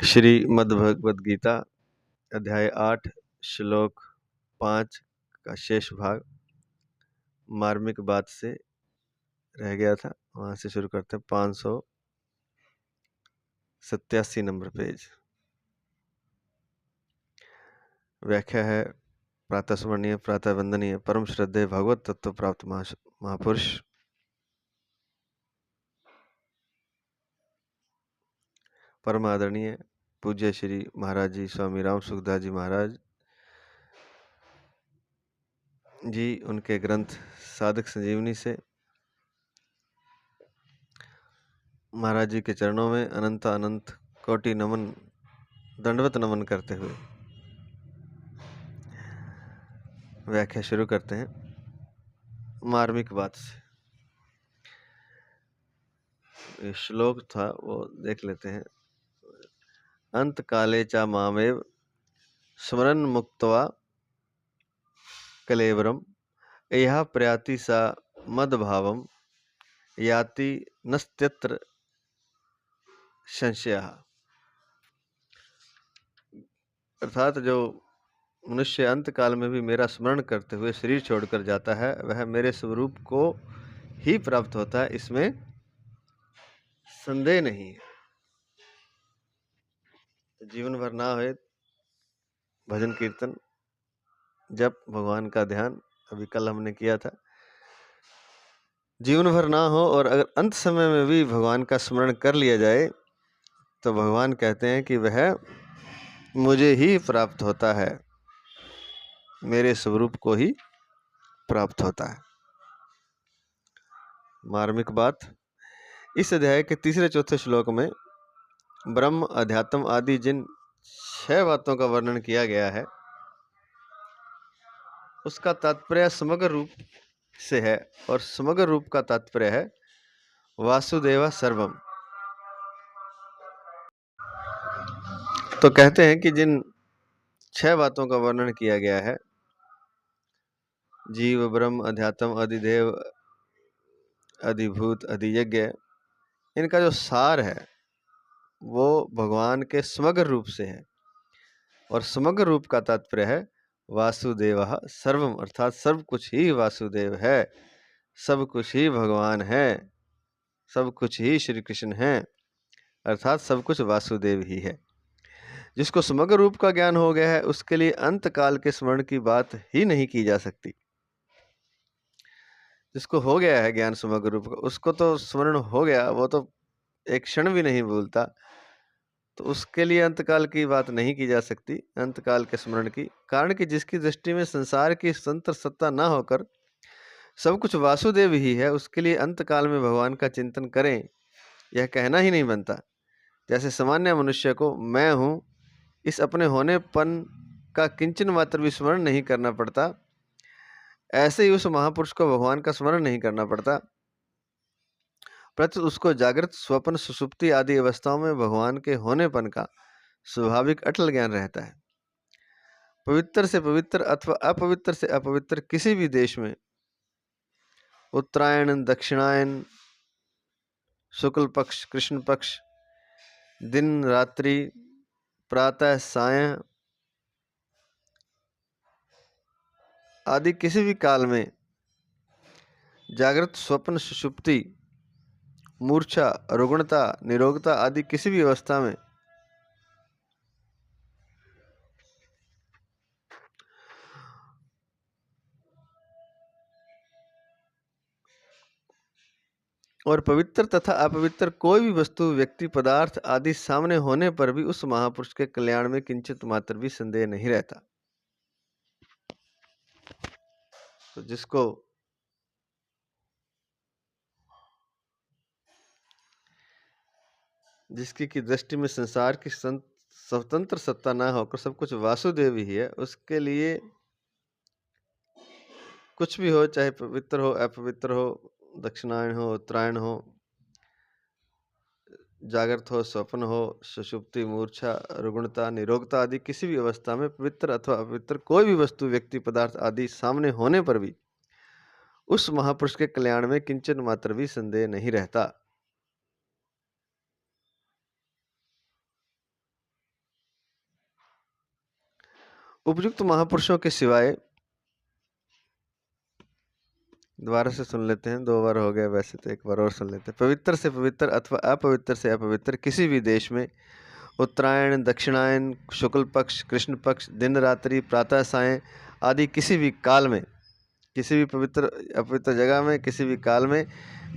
श्रीमद्भगवद गीता अध्याय 8 श्लोक 5 का शेष भाग मार्मिक बात से रह गया था। वहां से शुरू करते हैं। 587 नंबर पेज। व्याख्या है प्रातः स्मरणीय प्रातः वंदनीय परम श्रद्धेय भगवत तत्व प्राप्त महापुरुष परम आदरणीय पूज्य श्री महाराज जी स्वामी राम सुखदास जी महाराज जी, उनके ग्रंथ साधक संजीवनी से महाराज जी के चरणों में अनंत अनंत कोटि नमन, दंडवत नमन करते हुए व्याख्या शुरू करते हैं। मार्मिक बात से ये श्लोक था, वो देख लेते हैं। अंत काले चा मामेव स्मरण मुक्त्वा कलेवरम यह प्रयाति सा मदभावम याति नस्त्यत्र संशयः। अर्थात जो मनुष्य अंत काल में भी मेरा स्मरण करते हुए शरीर छोड़कर जाता है, वह मेरे स्वरूप को ही प्राप्त होता है, इसमें संदेह नहीं है। जीवन भर ना होए भजन कीर्तन जब भगवान का ध्यान, अभी कल हमने किया था, जीवन भर ना हो और अगर अंत समय में भी भगवान का स्मरण कर लिया जाए तो भगवान कहते हैं कि वह मुझे ही प्राप्त होता है, मेरे स्वरूप को ही प्राप्त होता है। मार्मिक बात। इस अध्याय के तीसरे चौथे श्लोक में ब्रह्म अध्यात्म आदि जिन 6 बातों का वर्णन किया गया है, उसका तात्पर्य समग्र रूप से है और समग्र रूप का तात्पर्य है वासुदेव सर्वम। तो कहते हैं कि जिन 6 बातों का वर्णन किया गया है, जीव ब्रह्म अध्यात्म अधिदेव अधिभूत अधियज्ञ, इनका जो सार है वो भगवान के समग्र रूप से है और समग्र रूप का तात्पर्य है वासुदेव सर्वम, अर्थात सब कुछ ही वासुदेव है, सब कुछ ही भगवान है, सब कुछ ही श्री कृष्ण है, अर्थात सब कुछ वासुदेव ही है। जिसको समग्र रूप का ज्ञान हो गया है उसके लिए अंत काल के स्मरण की बात ही नहीं की जा सकती। जिसको हो गया है ज्ञान समग्र रूप का, उसको तो स्मरण हो गया, वो तो एक क्षण भी नहीं भूलता, तो उसके लिए अंतकाल की बात नहीं की जा सकती, अंतकाल के स्मरण की। कारण कि जिसकी दृष्टि में संसार की स्वतंत्र सत्ता ना होकर सब कुछ वासुदेव ही है, उसके लिए अंतकाल में भगवान का चिंतन करें यह कहना ही नहीं बनता। जैसे सामान्य मनुष्य को मैं हूँ इस अपने होनेपन का किंचन मात्र भी स्मरण नहीं करना पड़ता, ऐसे ही उस महापुरुष को भगवान का स्मरण नहीं करना पड़ता, प्रत्युत उसको जागृत स्वप्न सुषुप्ति आदि अवस्थाओं में भगवान के होनेपन का स्वाभाविक अटल ज्ञान रहता है। पवित्र से पवित्र अथवा अपवित्र से अपवित्र किसी भी देश में उत्तरायण दक्षिणायन शुक्ल पक्ष कृष्ण पक्ष दिन रात्रि प्रातः सायं आदि किसी भी काल में जागृत स्वप्न सुषुप्ति मूर्छा रुग्णता निरोगता आदि किसी भी अवस्था में और पवित्र तथा अपवित्र कोई भी वस्तु व्यक्ति पदार्थ आदि सामने होने पर भी उस महापुरुष के कल्याण में किंचित मात्र भी संदेह नहीं रहता। तो जिसकी की दृष्टि में संसार की स्वतंत्र सत्ता ना होकर सब कुछ वासुदेव ही है, उसके लिए कुछ भी हो, चाहे पवित्र हो अपवित्र हो, दक्षिणायन हो उत्तरायण हो, जागृत हो स्वप्न हो, सुषुप्ति मूर्छा रुग्णता निरोगता आदि किसी भी अवस्था में पवित्र अथवा अपवित्र कोई भी वस्तु व्यक्ति पदार्थ आदि सामने होने पर भी उस महापुरुष के कल्याण में किंचन मात्र भी संदेह नहीं रहता। उपयुक्त महापुरुषों के सिवाय, दोबारा से सुन लेते हैं, 2 बार हो गया वैसे तो, एक बार और सुन लेते हैं। पवित्र से पवित्र अथवा अपवित्र से अपवित्र किसी भी देश में उत्तरायण, दक्षिणायन, शुक्ल पक्ष, कृष्ण पक्ष, दिन रात्रि, प्रातः सायं आदि किसी भी काल में, किसी भी पवित्र अपवित्र जगह में, किसी भी काल में,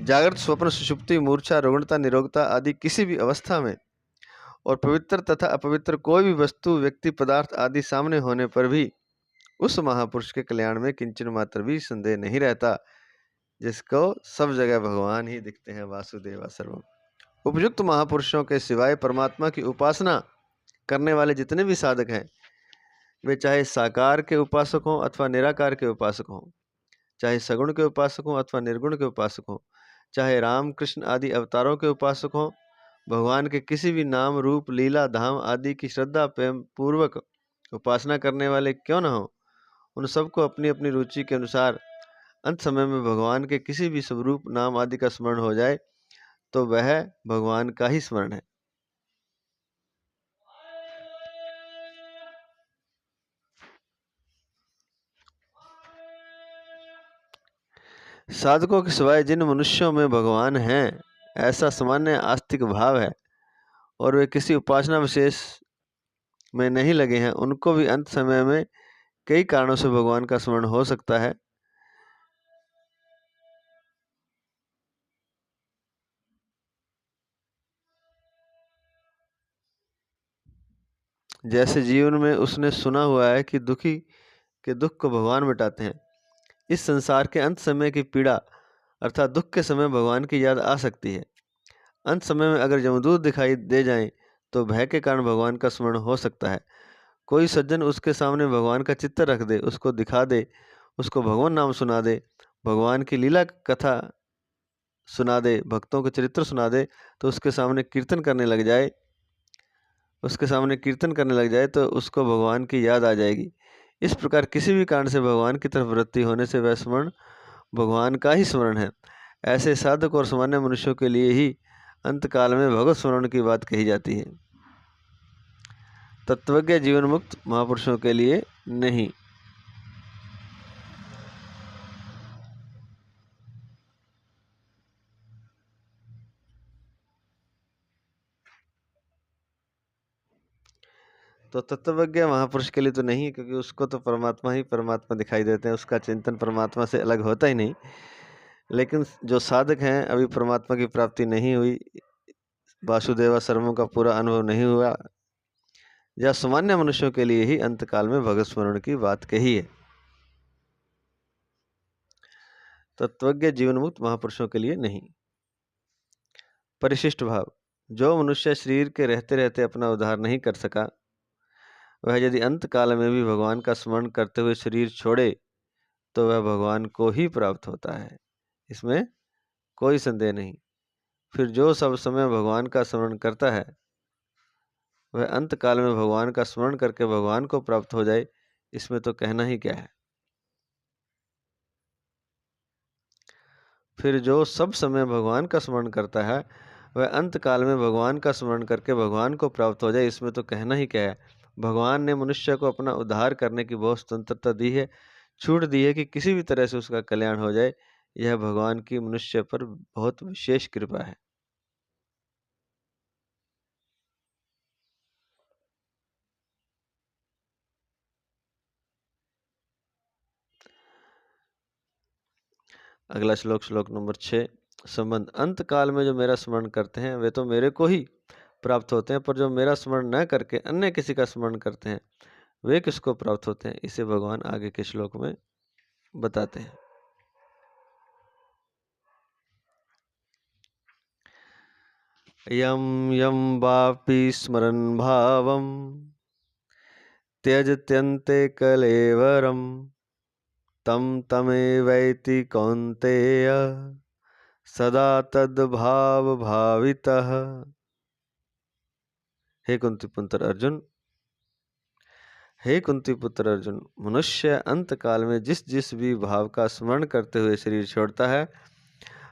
जागृत, स्वप्न, सुषुप्ति, मूर्छा, रुग्णता, निरोगता आदि किसी भी अवस्था में, और पवित्र तथा अपवित्र कोई भी वस्तु, व्यक्ति, पदार्थ आदि सामने होने पर भी उस महापुरुष के कल्याण में किंचन मात्र भी संदेह नहीं रहता, जिसको सब जगह भगवान ही दिखते हैं, वासुदेवा सर्वम। उपयुक्त महापुरुषों के सिवाय परमात्मा की उपासना करने वाले जितने भी साधक हैं, वे चाहे साकार के उपासक हों अथवा निराकार के उपासक हों, चाहे सगुण के उपासक हों अथवा निर्गुण के उपासक हों, चाहे राम कृष्ण आदि अवतारों के उपासक हों, भगवान के किसी भी नाम, रूप, लीला, धाम आदि की श्रद्धा प्रेम पूर्वक उपासना करने वाले क्यों न हो, उन सबको अपनी अपनी रुचि के अनुसार अंत समय में भगवान के किसी भी स्वरूप, नाम आदि का स्मरण हो जाए तो वह भगवान का ही स्मरण है। साधकों के सिवाय जिन मनुष्यों में भगवान हैं, ऐसा सामान्य आस्तिक भाव है और वे किसी उपासना विशेष में नहीं लगे हैं, उनको भी अंत समय में कई कारणों से भगवान का स्मरण हो सकता है। जैसे जीवन में उसने सुना हुआ है कि दुखी के दुख को भगवान मिटाते हैं। इस संसार के अंत समय की पीड़ा अर्थात दुख के समय भगवान की याद आ सकती है। अंत समय में अगर यमदूत दिखाई दे जाएं तो भय के कारण भगवान का स्मरण हो सकता है। कोई सज्जन उसके सामने भगवान का चित्र रख दे, उसको दिखा दे, उसको भगवान नाम सुना दे, भगवान की लीला कथा सुना दे, भक्तों के चरित्र सुना दे, तो उसके सामने कीर्तन करने लग जाए, तो उसको भगवान की याद आ जाएगी। इस प्रकार किसी भी कारण से भगवान की तरफ वृत्ति होने से वह स्मरण भगवान का ही स्मरण है। ऐसे साधक और सामान्य मनुष्यों के लिए ही अंतकाल में भगवत स्मरण की बात कही जाती है, तत्वज्ञ जीवन मुक्त महापुरुषों के लिए नहीं। तो तत्वज्ञ महापुरुष के लिए तो नहीं, क्योंकि उसको तो परमात्मा ही परमात्मा दिखाई देते हैं, उसका चिंतन परमात्मा से अलग होता ही नहीं। लेकिन जो साधक हैं, अभी परमात्मा की प्राप्ति नहीं हुई, वासुदेवा सर्वम का पूरा अनुभव नहीं हुआ, या सामान्य मनुष्यों के लिए ही अंतकाल में भगवत स्मरण की बात कही है। तत्वज्ञ जीवन मुक्त महापुरुषों के लिए नहीं। परिशिष्ट भाव, जो मनुष्य शरीर के रहते रहते अपना उद्धार नहीं कर सका, वह यदि अंत काल में भी भगवान का स्मरण करते हुए शरीर छोड़े तो वह भगवान को ही प्राप्त होता है, इसमें कोई संदेह नहीं। फिर जो सब समय भगवान का स्मरण करता है, वह अंत काल में भगवान का स्मरण करके भगवान को प्राप्त हो जाए, इसमें तो कहना ही क्या है। फिर जो सब समय भगवान का स्मरण करता है, वह अंत काल में भगवान का स्मरण करके भगवान को प्राप्त हो जाए, इसमें तो कहना ही क्या है। भगवान ने मनुष्य को अपना उद्धार करने की बहुत स्वतंत्रता दी है, छूट दी है कि किसी भी तरह से उसका कल्याण हो जाए। यह भगवान की मनुष्य पर बहुत विशेष कृपा है। अगला श्लोक, श्लोक नंबर 6। संबंध, अंत काल में जो मेरा स्मरण करते हैं वे तो मेरे को ही प्राप्त होते हैं, पर जो मेरा स्मरण न करके अन्य किसी का स्मरण करते हैं वे किसको प्राप्त होते हैं, इसे भगवान आगे के श्लोक में बताते हैं। यम यम वापि स्मरन् भावं त्यजत्यन्ते कलेवरं तं तमेवैति कौन्तेय सदा तद्भाव भावितः। हे कुंती पुत्र अर्जुन, मनुष्य अंत काल में जिस जिस भी भाव का स्मरण करते हुए शरीर छोड़ता है,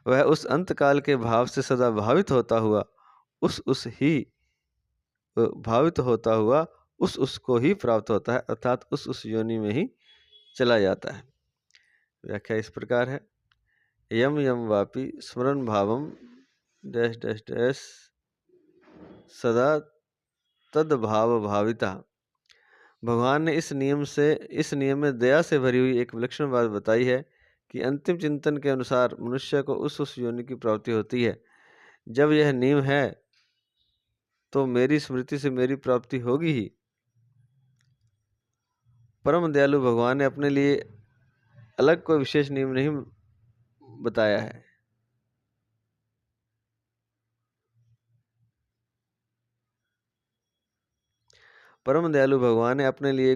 वह उस अंत काल के भाव से सदा भावित होता हुआ उसको ही प्राप्त होता है, अर्थात उस योनि में ही चला जाता है। व्याख्या इस प्रकार है, यम यम वापि स्मरण भावम डैश डैश डैश सदा तद भाव भाविता। भगवान ने इस नियम में दया से भरी हुई एक विलक्षण बात बताई है कि अंतिम चिंतन के अनुसार मनुष्य को उस योनि की प्राप्ति होती है। जब यह नियम है तो मेरी स्मृति से मेरी प्राप्ति होगी ही। परम दयालु भगवान ने अपने लिए अलग कोई विशेष नियम नहीं बताया है। परम दयालु भगवान ने अपने लिए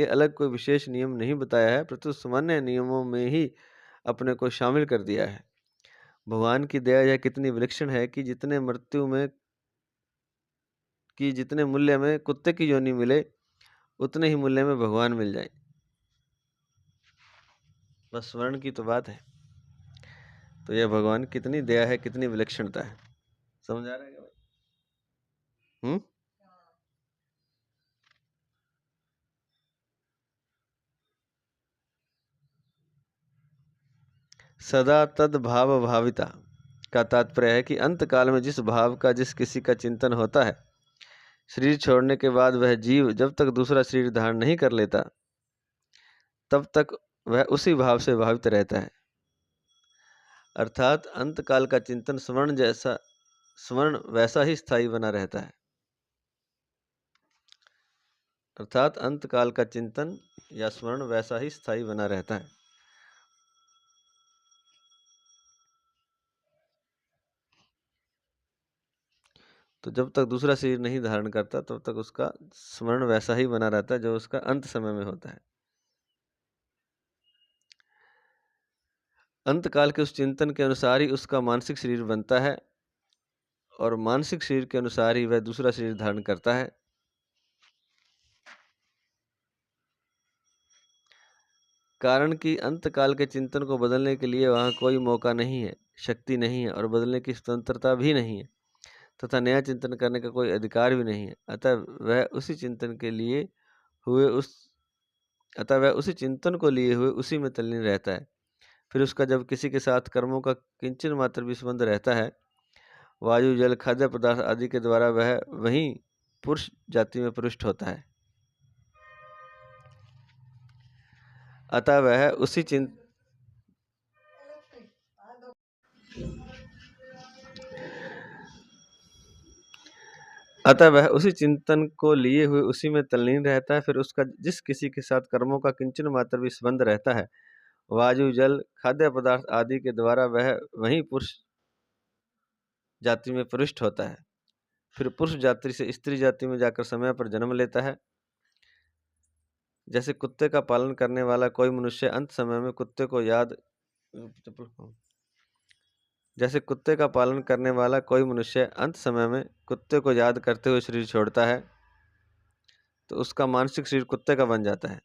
अलग कोई विशेष नियम नहीं बताया है, परंतु सामान्य नियमों में ही अपने को शामिल कर दिया है। भगवान की दया यह कितनी विलक्षण है कि जितने मूल्य में कुत्ते की योनि मिले उतने ही मूल्य में भगवान मिल जाए। बस स्मरण की तो बात है। तो यह भगवान कितनी दया है, कितनी विलक्षणता है। समझ आ रहा है क्या भाई? सदा तद भाव भाविता का तात्पर्य है कि अंत काल में जिस भाव का जिस किसी का चिंतन होता है, शरीर छोड़ने के बाद वह जीव जब तक दूसरा शरीर धारण नहीं कर लेता तब तक वह उसी भाव से भावित रहता है। अर्थात अंत काल का चिंतन स्मरण वैसा ही स्थायी बना रहता है। अर्थात अंत काल का चिंतन या स्मरण वैसा ही स्थायी बना रहता है। तो जब तक दूसरा शरीर नहीं धारण करता तब तक उसका स्मरण वैसा ही बना रहता है जो उसका अंत समय में होता है। अंत काल के उस चिंतन के अनुसार ही उसका मानसिक शरीर बनता है और मानसिक शरीर के अनुसार ही वह दूसरा शरीर धारण करता है। कारण कि अंत काल के चिंतन को बदलने के लिए वहाँ कोई मौका नहीं है, शक्ति नहीं है और बदलने की स्वतंत्रता भी नहीं है तथा नया चिंतन करने का कोई अधिकार भी नहीं है। अतः वह उसी चिंतन को लिए हुए उसी में तल्लीन रहता है। फिर उसका जब किसी के साथ कर्मों का किंचन मात्र भी संबंध रहता है, वायु जल खाद्य पदार्थ आदि के द्वारा वह वहीं पुरुष जाति में प्रविष्ट होता है। अतः वह उसी चिंतन को लिए हुए उसी में तल्लीन रहता है। फिर उसका जिस किसी के साथ कर्मों का किंचन मात्र भी संबंध रहता है, वायु जल खाद्य पदार्थ आदि के द्वारा वह वहीं पुरुष जाति में प्रविष्ट होता है। फिर पुरुष जाति से स्त्री जाति में जाकर समय पर जन्म लेता है। जैसे कुत्ते का पालन करने वाला कोई मनुष्य अंत समय में कुत्ते को याद करते हुए शरीर छोड़ता है तो उसका मानसिक शरीर कुत्ते का बन जाता है,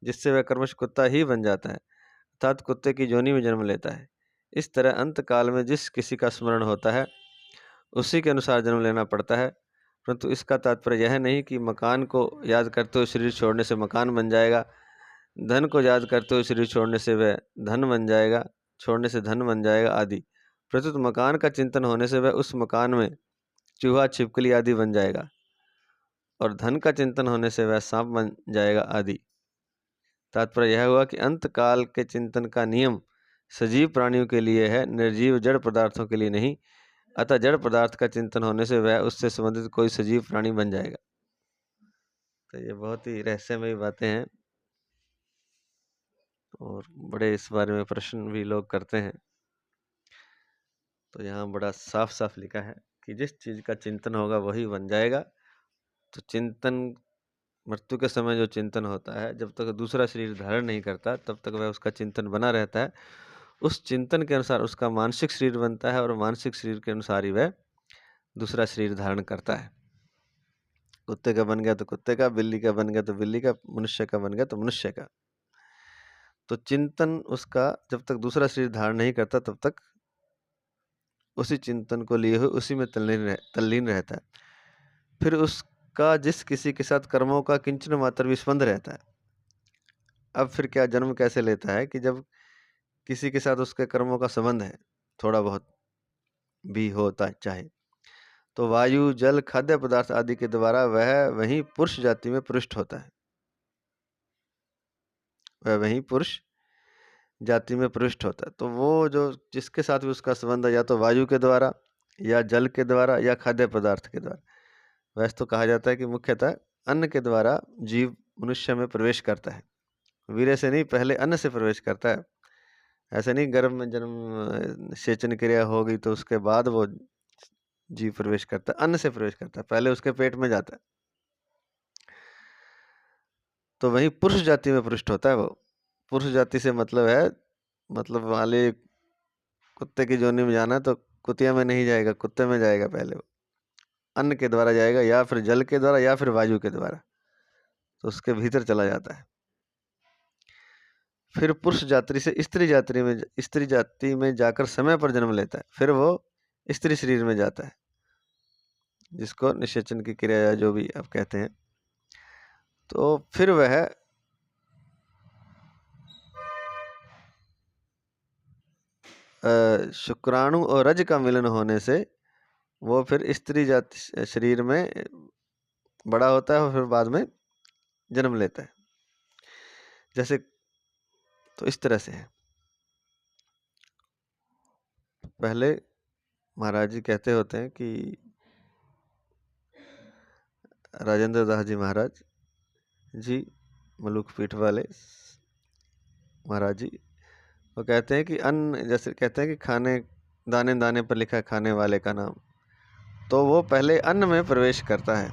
जिससे वह क्रमश कुत्ता ही बन जाता है, अर्थात कुत्ते की योनि में जन्म लेता है। इस तरह अंत काल में जिस किसी का स्मरण होता है उसी के अनुसार जन्म लेना पड़ता है। परंतु इसका तात्पर्य यह नहीं कि मकान को याद करते हुए शरीर छोड़ने से मकान बन जाएगा, धन को याद करते हुए शरीर छोड़ने से धन बन जाएगा आदि। प्रत्युत मकान का चिंतन होने से वह उस मकान में चूहा छिपकली आदि बन जाएगा और धन का चिंतन होने से वह सांप बन जाएगा आदि। तात्पर्य यह हुआ कि अंत काल के चिंतन का नियम सजीव प्राणियों के लिए है, निर्जीव जड़ पदार्थों के लिए नहीं। अतः जड़ पदार्थ का चिंतन होने से वह उससे संबंधित कोई सजीव प्राणी बन जाएगा। तो ये बहुत ही रहस्यमयी बातें हैं और बड़े इस बारे में प्रश्न भी लोग करते हैं। तो यहाँ बड़ा साफ साफ लिखा है कि जिस चीज का चिंतन होगा वही बन जाएगा। तो चिंतन मृत्यु के समय जो चिंतन होता है, जब तक दूसरा शरीर धारण नहीं करता तब तक वह उसका चिंतन बना रहता है। उस चिंतन के अनुसार उसका मानसिक शरीर बनता है और मानसिक शरीर के अनुसार ही वह दूसरा शरीर धारण करता है। कुत्ते का बन गया तो कुत्ते का, बिल्ली का बन गया तो बिल्ली का, मनुष्य का बन गया तो मनुष्य का। तो चिंतन उसका जब तक दूसरा शरीर धारण नहीं करता तब तक उसी चिंतन को लिए हुए उसी में तल्लीन रहता है। फिर उसका जिस किसी के साथ कर्मों का किंचन मात्र भी संबंध रहता है। अब फिर क्या जन्म कैसे लेता है कि जब किसी के साथ उसके कर्मों का संबंध है, थोड़ा बहुत भी होता चाहे, तो वायु, जल, खाद्य पदार्थ आदि के द्वारा वह वहीं पुरुष जाति में पुरुष होता है। वह वहीं पुरुष जाति में प्रविष्ट होता है। तो वो जो जिसके साथ भी उसका संबंध है, या तो वायु के द्वारा, या जल के द्वारा, या खाद्य पदार्थ के द्वारा। वैसे तो कहा जाता है कि मुख्यतः अन्न के द्वारा जीव मनुष्य में प्रवेश करता है, वीर्य से नहीं, पहले अन्न से प्रवेश करता है। ऐसे नहीं गर्भ में जन्म सेचन क्रिया होगी तो उसके बाद वो जीव प्रवेश करता है, अन्न से प्रवेश करता है, पहले उसके पेट में जाता है। तो वही पुरुष जाति में पृष्ठ होता है। वो पुरुष जाति से मतलब है, मतलब वाले कुत्ते की जोनी में जाना तो कुतिया में नहीं जाएगा, कुत्ते में जाएगा। पहले वो अन्न के द्वारा जाएगा, या फिर जल के द्वारा, या फिर वायु के द्वारा, तो उसके भीतर चला जाता है। फिर पुरुष जाति से स्त्री जाति में जाकर समय पर जन्म लेता है। फिर वो स्त्री शरीर में जाता है, जिसको निषेचन की क्रिया या जो भी आप कहते हैं। तो फिर वह शुक्राणु और रज का मिलन होने से वो फिर स्त्री जाति शरीर में बड़ा होता है और फिर बाद में जन्म लेता है। जैसे तो इस तरह से है। पहले महाराज जी कहते होते हैं कि राजेंद्र दास जी महाराज जी, मलुक पीठ वाले महाराज जी, वो कहते हैं कि अन्न, जैसे कहते हैं कि खाने दाने दाने पर लिखा है खाने वाले का नाम, तो वो पहले अन्न में प्रवेश करता है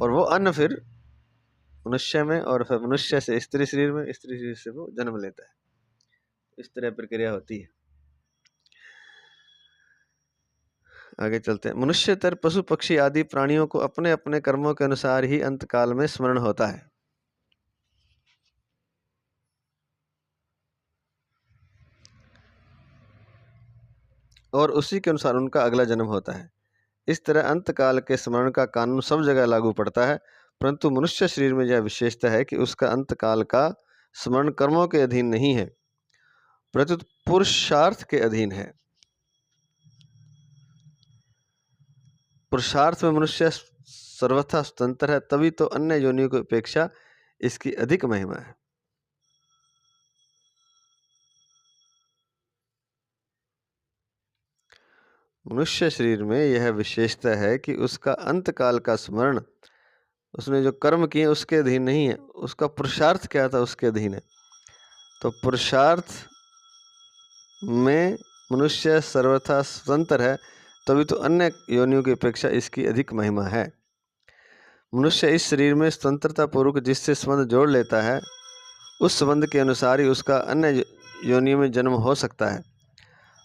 और वो अन्न फिर मनुष्य में, और फिर मनुष्य से स्त्री शरीर में, स्त्री शरीर से वो जन्म लेता है। इस तरह प्रक्रिया होती है। आगे चलते हैं। मनुष्यतर पशु पक्षी आदि प्राणियों को अपने अपने कर्मों के अनुसार ही अंत काल में स्मरण होता है, और उसी के अनुसार उनका अगला जन्म होता है। इस तरह अंत काल के स्मरण का कानून सब जगह लागू पड़ता है, परंतु मनुष्य शरीर में यह विशेषता है कि उसका अंत काल का स्मरण कर्मों के अधीन नहीं है, प्रत्युत पुरुषार्थ के अधीन है। पुरुषार्थ में मनुष्य सर्वथा स्वतंत्र है, तभी तो अन्य योनियों की अपेक्षा इसकी अधिक महिमा है। मनुष्य शरीर में यह विशेषता है कि उसका अंत काल का स्मरण उसने जो कर्म किए उसके अधीन नहीं है, उसका पुरुषार्थ क्या था उसके अधीन है। तो पुरुषार्थ में मनुष्य सर्वथा स्वतंत्र है, तभी तो अन्य योनियों की अपेक्षा इसकी अधिक महिमा है। मनुष्य इस शरीर में स्वतंत्रता पूर्वक जिससे संबंध जोड़ लेता है, उस संबंध के अनुसार ही उसका अन्य योनियों में जन्म हो सकता है,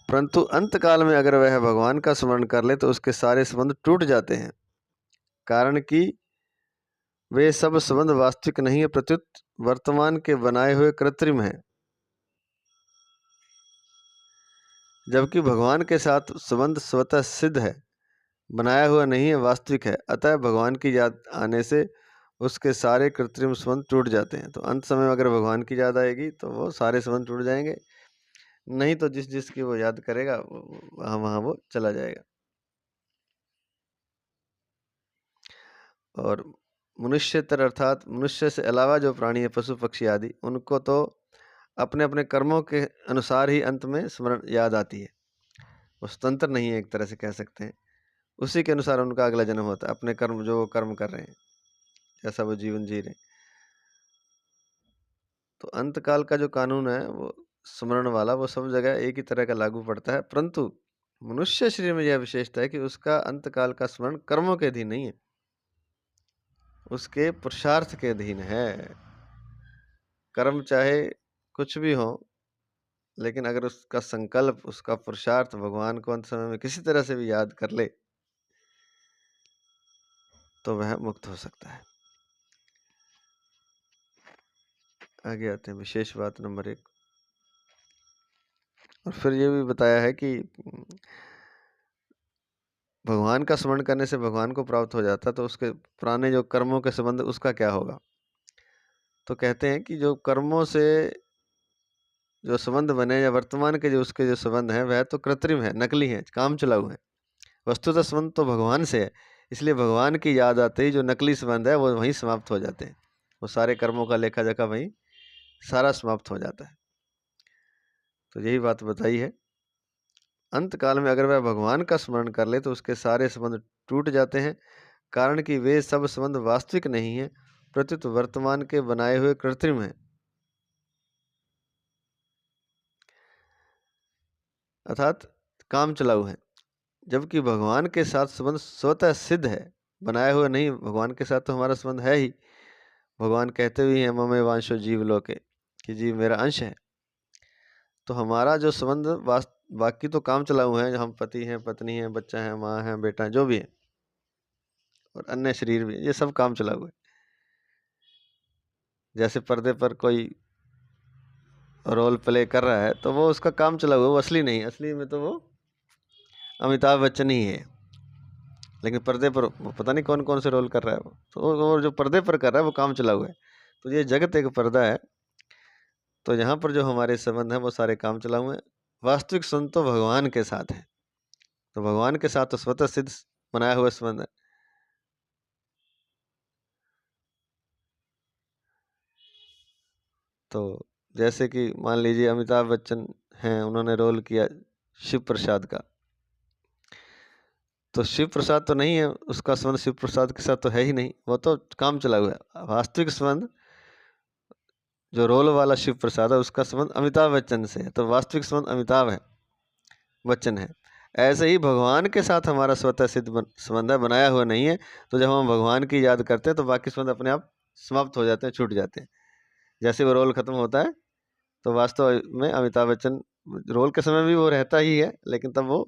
परंतु अंत काल में अगर वह भगवान का स्मरण कर ले तो उसके सारे संबंध टूट जाते हैं, कारण कि वे सब संबंध वास्तविक नहीं है, प्रत्युत वर्तमान के बनाए हुए कृत्रिम हैं। जबकि भगवान के साथ संबंध स्वतः सिद्ध है, बनाया हुआ नहीं है, वास्तविक है। अतः भगवान की याद आने से उसके सारे कृत्रिम संबंध टूट जाते हैं। तो अंत समय अगर भगवान की याद आएगी तो वो सारे संबंध टूट जाएंगे, नहीं तो जिस जिसकी वो याद करेगा वहाँ वहाँ वो चला जाएगा। और मनुष्यतर अर्थात मनुष्य से अलावा जो प्राणी है, पशु पक्षी आदि, उनको तो अपने अपने कर्मों के अनुसार ही अंत में स्मरण याद आती है। वो स्वतंत्र नहीं है, एक तरह से कह सकते हैं। उसी के अनुसार उनका अगला जन्म होता है, अपने कर्म जो वो कर्म कर रहे हैं, जैसा वो जीवन जी रहे हैं। तो अंत काल का जो कानून है वो स्मरण वाला, वो सब जगह एक ही तरह का लागू पड़ता है, परंतु मनुष्य शरीर में यह विशेषता है कि उसका अंत काल का स्मरण कर्मों के अधीन नहीं है, उसके पुरुषार्थ के अधीन है। कर्म चाहे कुछ भी हो, लेकिन अगर उसका संकल्प, उसका पुरुषार्थ भगवान को अंत समय में किसी तरह से भी याद कर ले तो वह मुक्त हो सकता है। आगे आते हैं विशेष बात नंबर 1। और फिर ये भी बताया है कि भगवान का स्मरण करने से भगवान को प्राप्त हो जाता, तो उसके पुराने जो कर्मों के संबंध उसका क्या होगा? तो कहते हैं कि जो कर्मों से जो संबंध बने या वर्तमान के जो उसके जो संबंध हैं वह तो कृत्रिम है, नकली हैं, काम चलाऊ हैं। वस्तुतः संबंध तो भगवान से है, इसलिए भगवान की याद आते ही जो नकली संबंध है वो वहीं समाप्त हो जाते हैं। वो सारे कर्मों का लेखा जोखा वहीं सारा समाप्त हो जाता है। तो यही बात बताई है। अंत काल में अगर वह भगवान का स्मरण कर ले तो उसके सारे संबंध टूट जाते हैं, कारण कि वे सब संबंध वास्तविक नहीं है, प्रत्युत वर्तमान के बनाए हुए कृत्रिम हैं, अर्थात काम चलाऊ हैं। जबकि भगवान के साथ संबंध स्वतः सिद्ध है, बनाया हुआ नहीं। भगवान के साथ तो हमारा संबंध है ही। भगवान कहते भी हैं ममे वांशो जीव लोके, कि जीव मेरा अंश है। तो हमारा जो संबंध बाकी तो काम चलाऊ हैं, हम पति हैं, पत्नी हैं, बच्चा है, माँ है, बेटा है, जो भी है, और अन्य शरीर भी, ये सब काम चलाऊ है। जैसे पर्दे पर कोई रोल प्ले कर रहा है तो वो उसका काम चलाऊ है, वो असली नहीं। असली में तो वो अमिताभ बच्चन ही है, लेकिन पर्दे पर वो पता नहीं कौन कौन से रोल कर रहा है वो। तो वो जो पर्दे पर कर रहा है वो काम चलाऊ है। तो ये जगत एक पर्दा है। तो यहाँ पर जो हमारे संबंध हैं वो सारे काम चलाऊ हैं। वास्तविक संबंध तो भगवान के साथ है। तो भगवान के साथ तो स्वतः सिद्ध बनाया हुआ संबंध है। तो जैसे कि मान लीजिए अमिताभ बच्चन हैं, उन्होंने रोल किया शिव प्रसाद का, तो शिव प्रसाद तो नहीं है, उसका संबंध शिव प्रसाद के साथ तो है ही नहीं, वो तो काम चला हुआ है। वास्तविक संबंध जो रोल वाला शिव प्रसाद है उसका संबंध अमिताभ बच्चन से है, तो वास्तविक संबंध अमिताभ है, बच्चन है। ऐसे ही भगवान के साथ हमारा स्वतः सिद्ध संबंध है, बनाया हुआ नहीं है। तो जब हम भगवान की याद करते हैं तो बाकी संबंध अपने आप समाप्त हो जाते हैं, छूट जाते हैं। जैसे वो रोल खत्म होता है तो वास्तव में अमिताभ बच्चन रोल के समय भी वो रहता ही है, लेकिन तब वो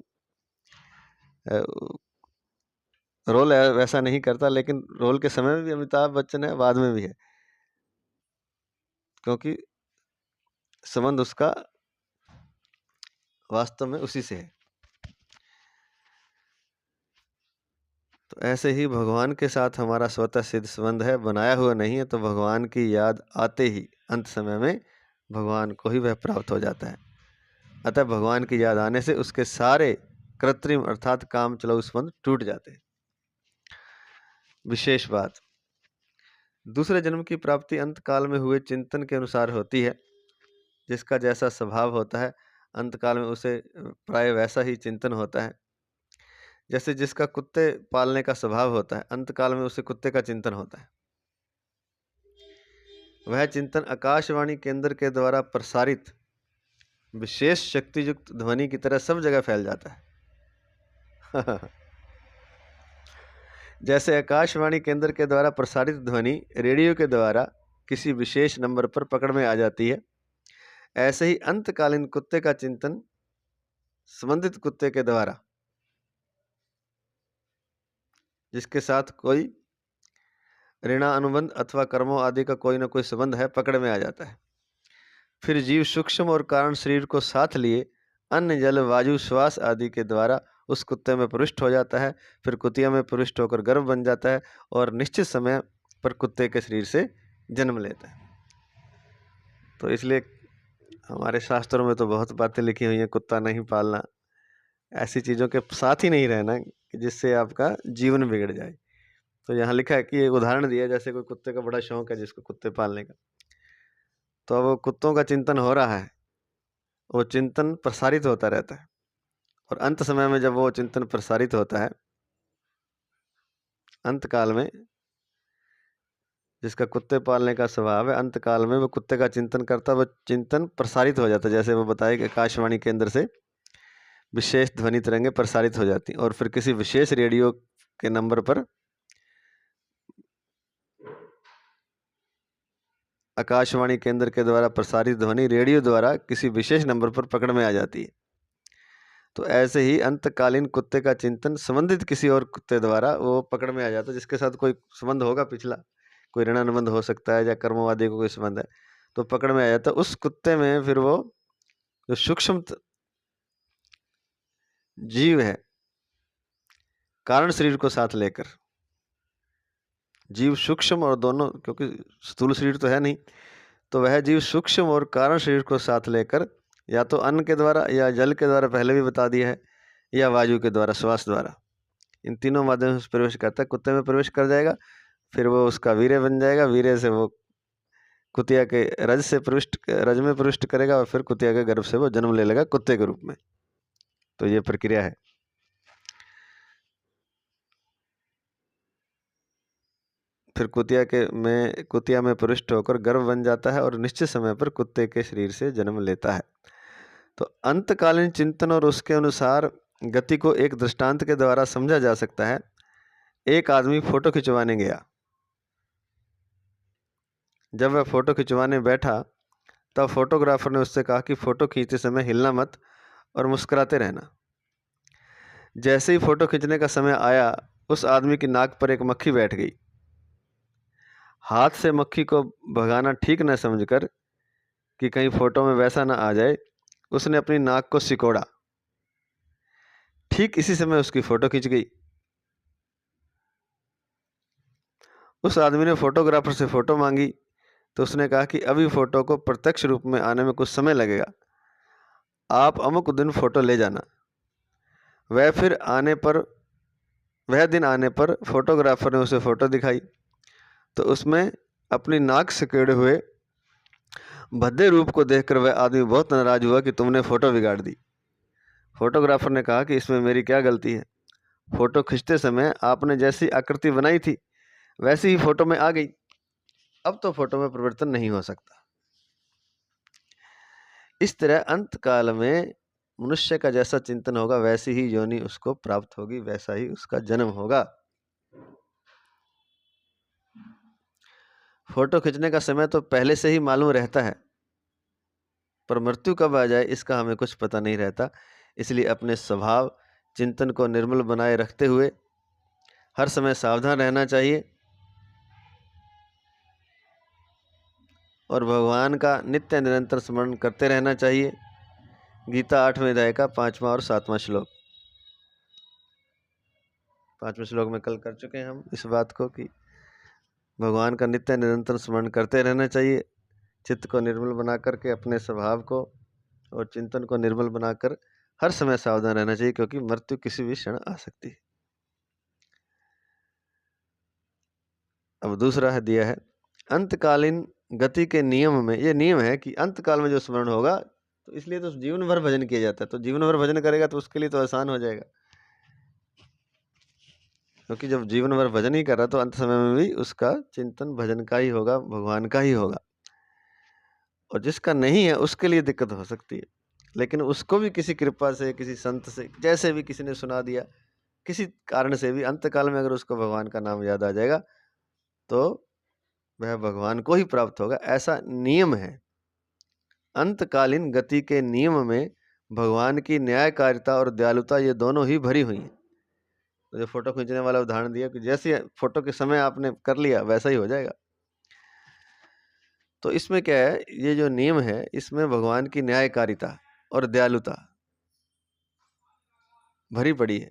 रोल वैसा नहीं करता, लेकिन रोल के समय में भी अमिताभ बच्चन है, बाद में भी है, क्योंकि संबंध उसका वास्तव में उसी से है। तो ऐसे ही भगवान के साथ हमारा स्वतः सिद्ध संबंध है, बनाया हुआ नहीं है। तो भगवान की याद आते ही अंत समय में भगवान को ही वह प्राप्त हो जाता है। अतः भगवान की याद आने से उसके सारे कृत्रिम अर्थात काम चलाऊ संबंध टूट जाते हैं। विशेष बात, दूसरे जन्म की प्राप्ति अंत काल में हुए चिंतन के अनुसार होती है। जिसका जैसा स्वभाव होता है अंत काल में उसे प्राय वैसा ही चिंतन होता है। जैसे जिसका कुत्ते पालने का स्वभाव होता है, अंत काल में उसे कुत्ते का चिंतन होता है। वह चिंतन आकाशवाणी केंद्र के द्वारा प्रसारित विशेष शक्ति युक्त ध्वनि की तरह सब जगह फैल जाता है। जैसे आकाशवाणी केंद्र के द्वारा प्रसारित ध्वनि रेडियो के द्वारा किसी विशेष नंबर पर पकड़ में आ जाती है, ऐसे ही अंतकालीन कुत्ते का चिंतन संबंधित कुत्ते के द्वारा, जिसके साथ कोई ऋणा अनुबंध अथवा कर्मों आदि का कोई न कोई संबंध है, पकड़ में आ जाता है। फिर जीव सूक्ष्म और कारण शरीर को साथ लिए अन्न जल वायु श्वास आदि के द्वारा उस कुत्ते में प्रविष्ट हो जाता है। फिर कुतिया में प्रविष्ट होकर गर्भ बन जाता है और निश्चित समय पर कुत्ते के शरीर से जन्म लेता है। तो इसलिए हमारे शास्त्रों में तो बहुत बातें लिखी हुई हैं, कुत्ता नहीं पालना, ऐसी चीज़ों के साथ ही नहीं रहना कि जिससे आपका जीवन बिगड़ जाए। तो यहाँ लिखा है कि एक उदाहरण दिया, जैसे कोई कुत्ते का बड़ा शौक है जिसको कुत्ते पालने का, तो अब कुत्तों का चिंतन हो रहा है, वो चिंतन प्रसारित होता रहता है। और अंत समय में जब वो चिंतन प्रसारित होता है, अंत काल में जिसका कुत्ते पालने का स्वभाव है, अंत काल में वो कुत्ते का चिंतन करता है, वो चिंतन प्रसारित हो जाता है। जैसे वो बताए कि आकाशवाणी केंद्र से विशेष ध्वनि तरंगें प्रसारित हो जाती और फिर किसी विशेष रेडियो के नंबर पर आकाशवाणी केंद्र के द्वारा प्रसारित ध्वनि रेडियो द्वारा किसी विशेष नंबर पर पकड़ में आ जाती है। तो ऐसे ही अंतकालीन कुत्ते का चिंतन संबंधित किसी और कुत्ते द्वारा वो पकड़ में आ जाता है, जिसके साथ कोई संबंध होगा पिछला, कोई ऋणानुबंध हो सकता है या कर्मवादी को कोई संबंध है, तो पकड़ में आ जाता है। उस कुत्ते में फिर वो जो सूक्ष्म जीव है कारण शरीर को साथ लेकर। जीव सूक्ष्म और दोनों, क्योंकि स्थूल शरीर तो है नहीं, तो वह जीव सूक्ष्म और कारण शरीर को साथ लेकर या तो अन्न के द्वारा या जल के द्वारा, पहले भी बता दिया है, या वायु के द्वारा, श्वास द्वारा, इन तीनों माध्यम से प्रवेश करता है। कुत्ते में प्रवेश कर जाएगा, फिर वो उसका वीर्य बन जाएगा, वीर्य से वो कुतिया के रज में प्रविष्ट करेगा और फिर कुतिया के गर्भ से वो जन्म ले लेगा कुत्ते के रूप में। तो ये प्रक्रिया है। फिर कुतिया में प्रविष्ट होकर गर्भ बन जाता है और निश्चित समय पर कुत्ते के शरीर से जन्म लेता है। तो अंतकालीन चिंतन और उसके अनुसार गति को एक दृष्टांत के द्वारा समझा जा सकता है। एक आदमी फोटो खिंचवाने गया। जब वह फोटो खिंचवाने बैठा तब फोटोग्राफर ने उससे कहा कि फोटो खींचते समय हिलना मत और मुस्कुराते रहना। जैसे ही फोटो खींचने का समय आया, उस आदमी की नाक पर एक मक्खी बैठ गई। हाथ से मक्खी को भगाना ठीक न समझकर कि कहीं फोटो में वैसा ना आ जाए, उसने अपनी नाक को सिकोड़ा। ठीक इसी समय उसकी फोटो खींच गई। उस आदमी ने फोटोग्राफर से फोटो मांगी तो उसने कहा कि अभी फोटो को प्रत्यक्ष रूप में आने में कुछ समय लगेगा, आप अमुक दिन फोटो ले जाना। वह दिन आने पर फोटोग्राफर ने उसे फोटो दिखाई तो उसमें अपनी नाक सिकोड़े हुए भद्दे रूप को देखकर वह आदमी बहुत नाराज हुआ कि तुमने फोटो बिगाड़ दी। फोटोग्राफर ने कहा कि इसमें मेरी क्या गलती है, फोटो खींचते समय आपने जैसी आकृति बनाई थी वैसी ही फोटो में आ गई, अब तो फोटो में परिवर्तन नहीं हो सकता। इस तरह अंत काल में मनुष्य का जैसा चिंतन होगा वैसी ही योनि उसको प्राप्त होगी, वैसा ही उसका जन्म होगा। फोटो खींचने का समय तो पहले से ही मालूम रहता है, पर मृत्यु कब आ जाए इसका हमें कुछ पता नहीं रहता। इसलिए अपने स्वभाव चिंतन को निर्मल बनाए रखते हुए हर समय सावधान रहना चाहिए और भगवान का नित्य निरंतर स्मरण करते रहना चाहिए। गीता 8वें अध्याय का 5वां और 7वां श्लोक। 5वें श्लोक में कल कर चुके हैं हम इस बात को कि भगवान का नित्य निरंतर स्मरण करते रहना चाहिए। चित्त को निर्मल बना करके अपने स्वभाव को और चिंतन को निर्मल बनाकर हर समय सावधान रहना चाहिए, क्योंकि मृत्यु किसी भी क्षण आ सकती है। अब दूसरा है दिया है अंतकालीन गति के नियम में। ये नियम है कि अंतकाल में जो स्मरण होगा, तो इसलिए तो जीवन भर भजन किया जाता है। तो जीवन भर भजन करेगा तो उसके लिए तो आसान हो जाएगा, क्योंकि जब जीवन भर भजन ही कर रहा तो अंत समय में भी उसका चिंतन भजन का ही होगा, भगवान का ही होगा। और जिसका नहीं है उसके लिए दिक्कत हो सकती है, लेकिन उसको भी किसी कृपा से, किसी संत से, जैसे भी किसी ने सुना दिया, किसी कारण से भी अंतकाल में अगर उसको भगवान का नाम याद आ जाएगा तो वह भगवान को ही प्राप्त होगा, ऐसा नियम है। अंतकालीन गति के नियम में भगवान की न्यायकारिता और दयालुता ये दोनों ही भरी हुई हैं। तो जो फोटो खींचने वाला उदाहरण दिया कि जैसे फोटो के समय आपने कर लिया वैसा ही हो जाएगा। तो इसमें क्या है, ये जो नियम है इसमें भगवान की न्यायकारिता और दयालुता भरी पड़ी है।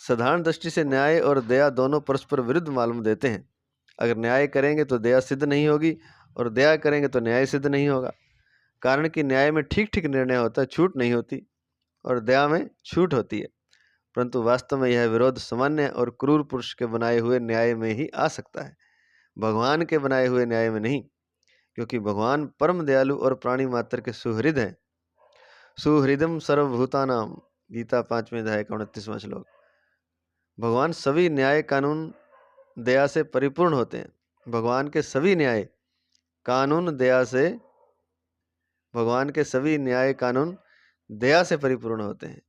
साधारण दृष्टि से न्याय और दया दोनों परस्पर विरुद्ध मालूम देते हैं। अगर न्याय करेंगे तो दया सिद्ध नहीं होगी और दया करेंगे तो न्याय सिद्ध नहीं होगा। कारण कि न्याय में ठीक ठीक निर्णय होता है, छूट नहीं होती, और दया में छूट होती है। परंतु वास्तव में यह विरोध सामान्य और क्रूर पुरुष के बनाए हुए न्याय में ही आ सकता है, भगवान के बनाए हुए न्याय में नहीं, क्योंकि भगवान परम दयालु और प्राणी मात्र के सुहृद हैं। सुहृदम सर्वभूतानाम, गीता 5वें अध्याय का 29वां श्लोक। भगवान सभी न्याय कानून दया से परिपूर्ण होते हैं। भगवान के सभी न्याय कानून दया से परिपूर्ण होते हैं।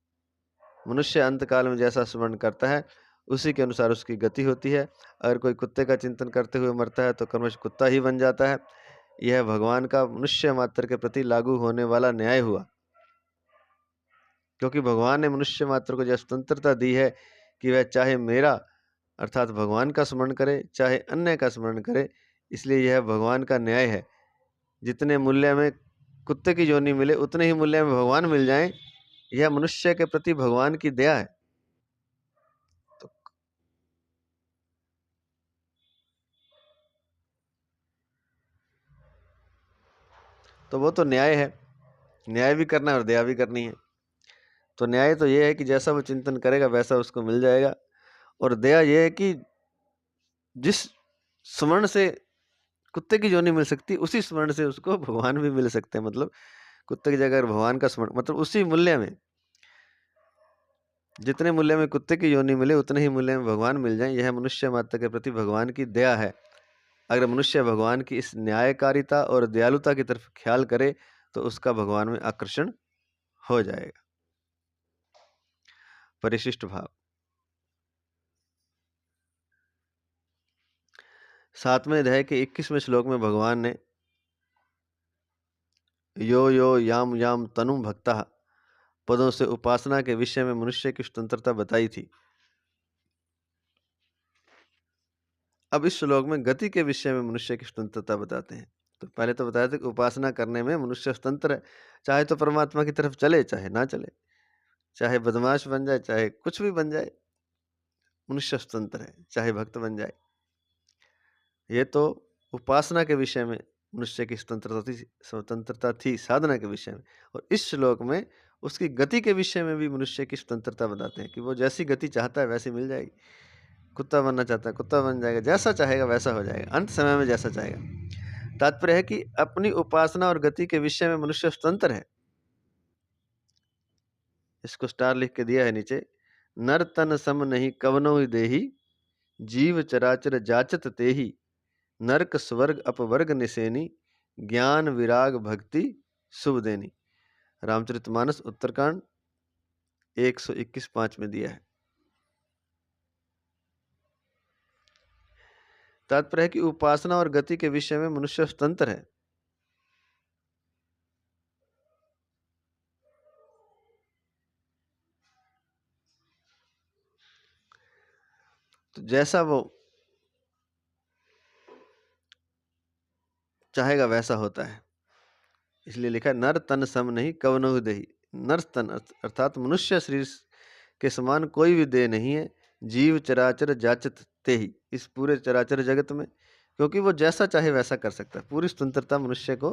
मनुष्य अंतकाल में जैसा स्मरण करता है उसी के अनुसार उसकी गति होती है। अगर कोई कुत्ते का चिंतन करते हुए मरता है तो क्रमश कुत्ता ही बन जाता है। यह भगवान का मनुष्य मात्र के प्रति लागू होने वाला न्याय हुआ, क्योंकि भगवान ने मनुष्य मात्र को यह स्वतंत्रता दी है कि वह चाहे मेरा अर्थात भगवान का स्मरण करे, चाहे अन्य का स्मरण करे। इसलिए यह भगवान का न्याय है। जितने मूल्य में कुत्ते की योनि मिले उतने ही मूल्य में भगवान मिल जाएं, यह मनुष्य के प्रति भगवान की दया है। तो वो तो न्याय है, न्याय भी करना है और दया भी करनी है। तो न्याय तो ये है कि जैसा वो चिंतन करेगा वैसा उसको मिल जाएगा, और दया ये है कि जिस स्मरण से कुत्ते की योनि मिल सकती, उसी स्मरण से उसको भगवान भी मिल सकते हैं। मतलब कुत्ते की जगह भगवान का स्मरण, मतलब उसी मूल्य में, जितने मूल्य में कुत्ते की योनि मिले उतने ही मूल्य में भगवान मिल जाए, यह मनुष्य मात्र के प्रति भगवान की दया है। अगर मनुष्य भगवान की इस न्यायकारिता और दयालुता की तरफ ख्याल करे तो उसका भगवान में आकर्षण हो जाएगा। परिशिष्ट भाव। 7वें अध्याय के 21वें श्लोक में भगवान ने यो यो याम याम तनु भक्ता पदों से उपासना के विषय में मनुष्य की स्वतंत्रता बताई थी। अब इस श्लोक में गति के विषय में मनुष्य की स्वतंत्रता बताते हैं। तो पहले तो बताया था कि उपासना करने में मनुष्य स्वतंत्र है, चाहे तो परमात्मा की तरफ चले चाहे ना चले, चाहे बदमाश बन जाए चाहे कुछ भी बन जाए, मनुष्य स्वतंत्र है, चाहे भक्त बन जाए। ये तो उपासना के विषय में मनुष्य की स्वतंत्रता थी साधना के विषय में। और इस श्लोक में उसकी गति के विषय में भी मनुष्य की स्वतंत्रता बताते हैं कि वो जैसी गति चाहता है वैसी मिल जाएगी। कुत्ता बनना चाहता है कुत्ता बन जाएगा, जैसा चाहेगा वैसा हो जाएगा, अंत समय में जैसा चाहेगा। तात्पर्य है कि अपनी उपासना और गति के विषय में मनुष्य स्वतंत्र है। इसको स्टार लिख के दिया है नीचे, नर तन सम नहीं कवनो ही देही, जीव चराचर जाचत तेही, नरक स्वर्ग अपवर्ग निसेनी, ज्ञान विराग भक्ति शुभ देनी। रामचरितमानस उत्तरकांड 121:5 में दिया है। तात्पर्य है कि उपासना और गति के विषय में मनुष्य स्वतंत्र है। तो जैसा वो चाहेगा वैसा होता है, इसलिए लिखा है नर तन सम नहीं कवनो देही। नर तन अर्थात मनुष्य शरीर के समान कोई भी देह नहीं है, जीव चराचर जाचत तेही, इस पूरे चराचर जगत में, क्योंकि वो जैसा चाहे वैसा कर सकता है। पूरी स्वतंत्रता मनुष्य को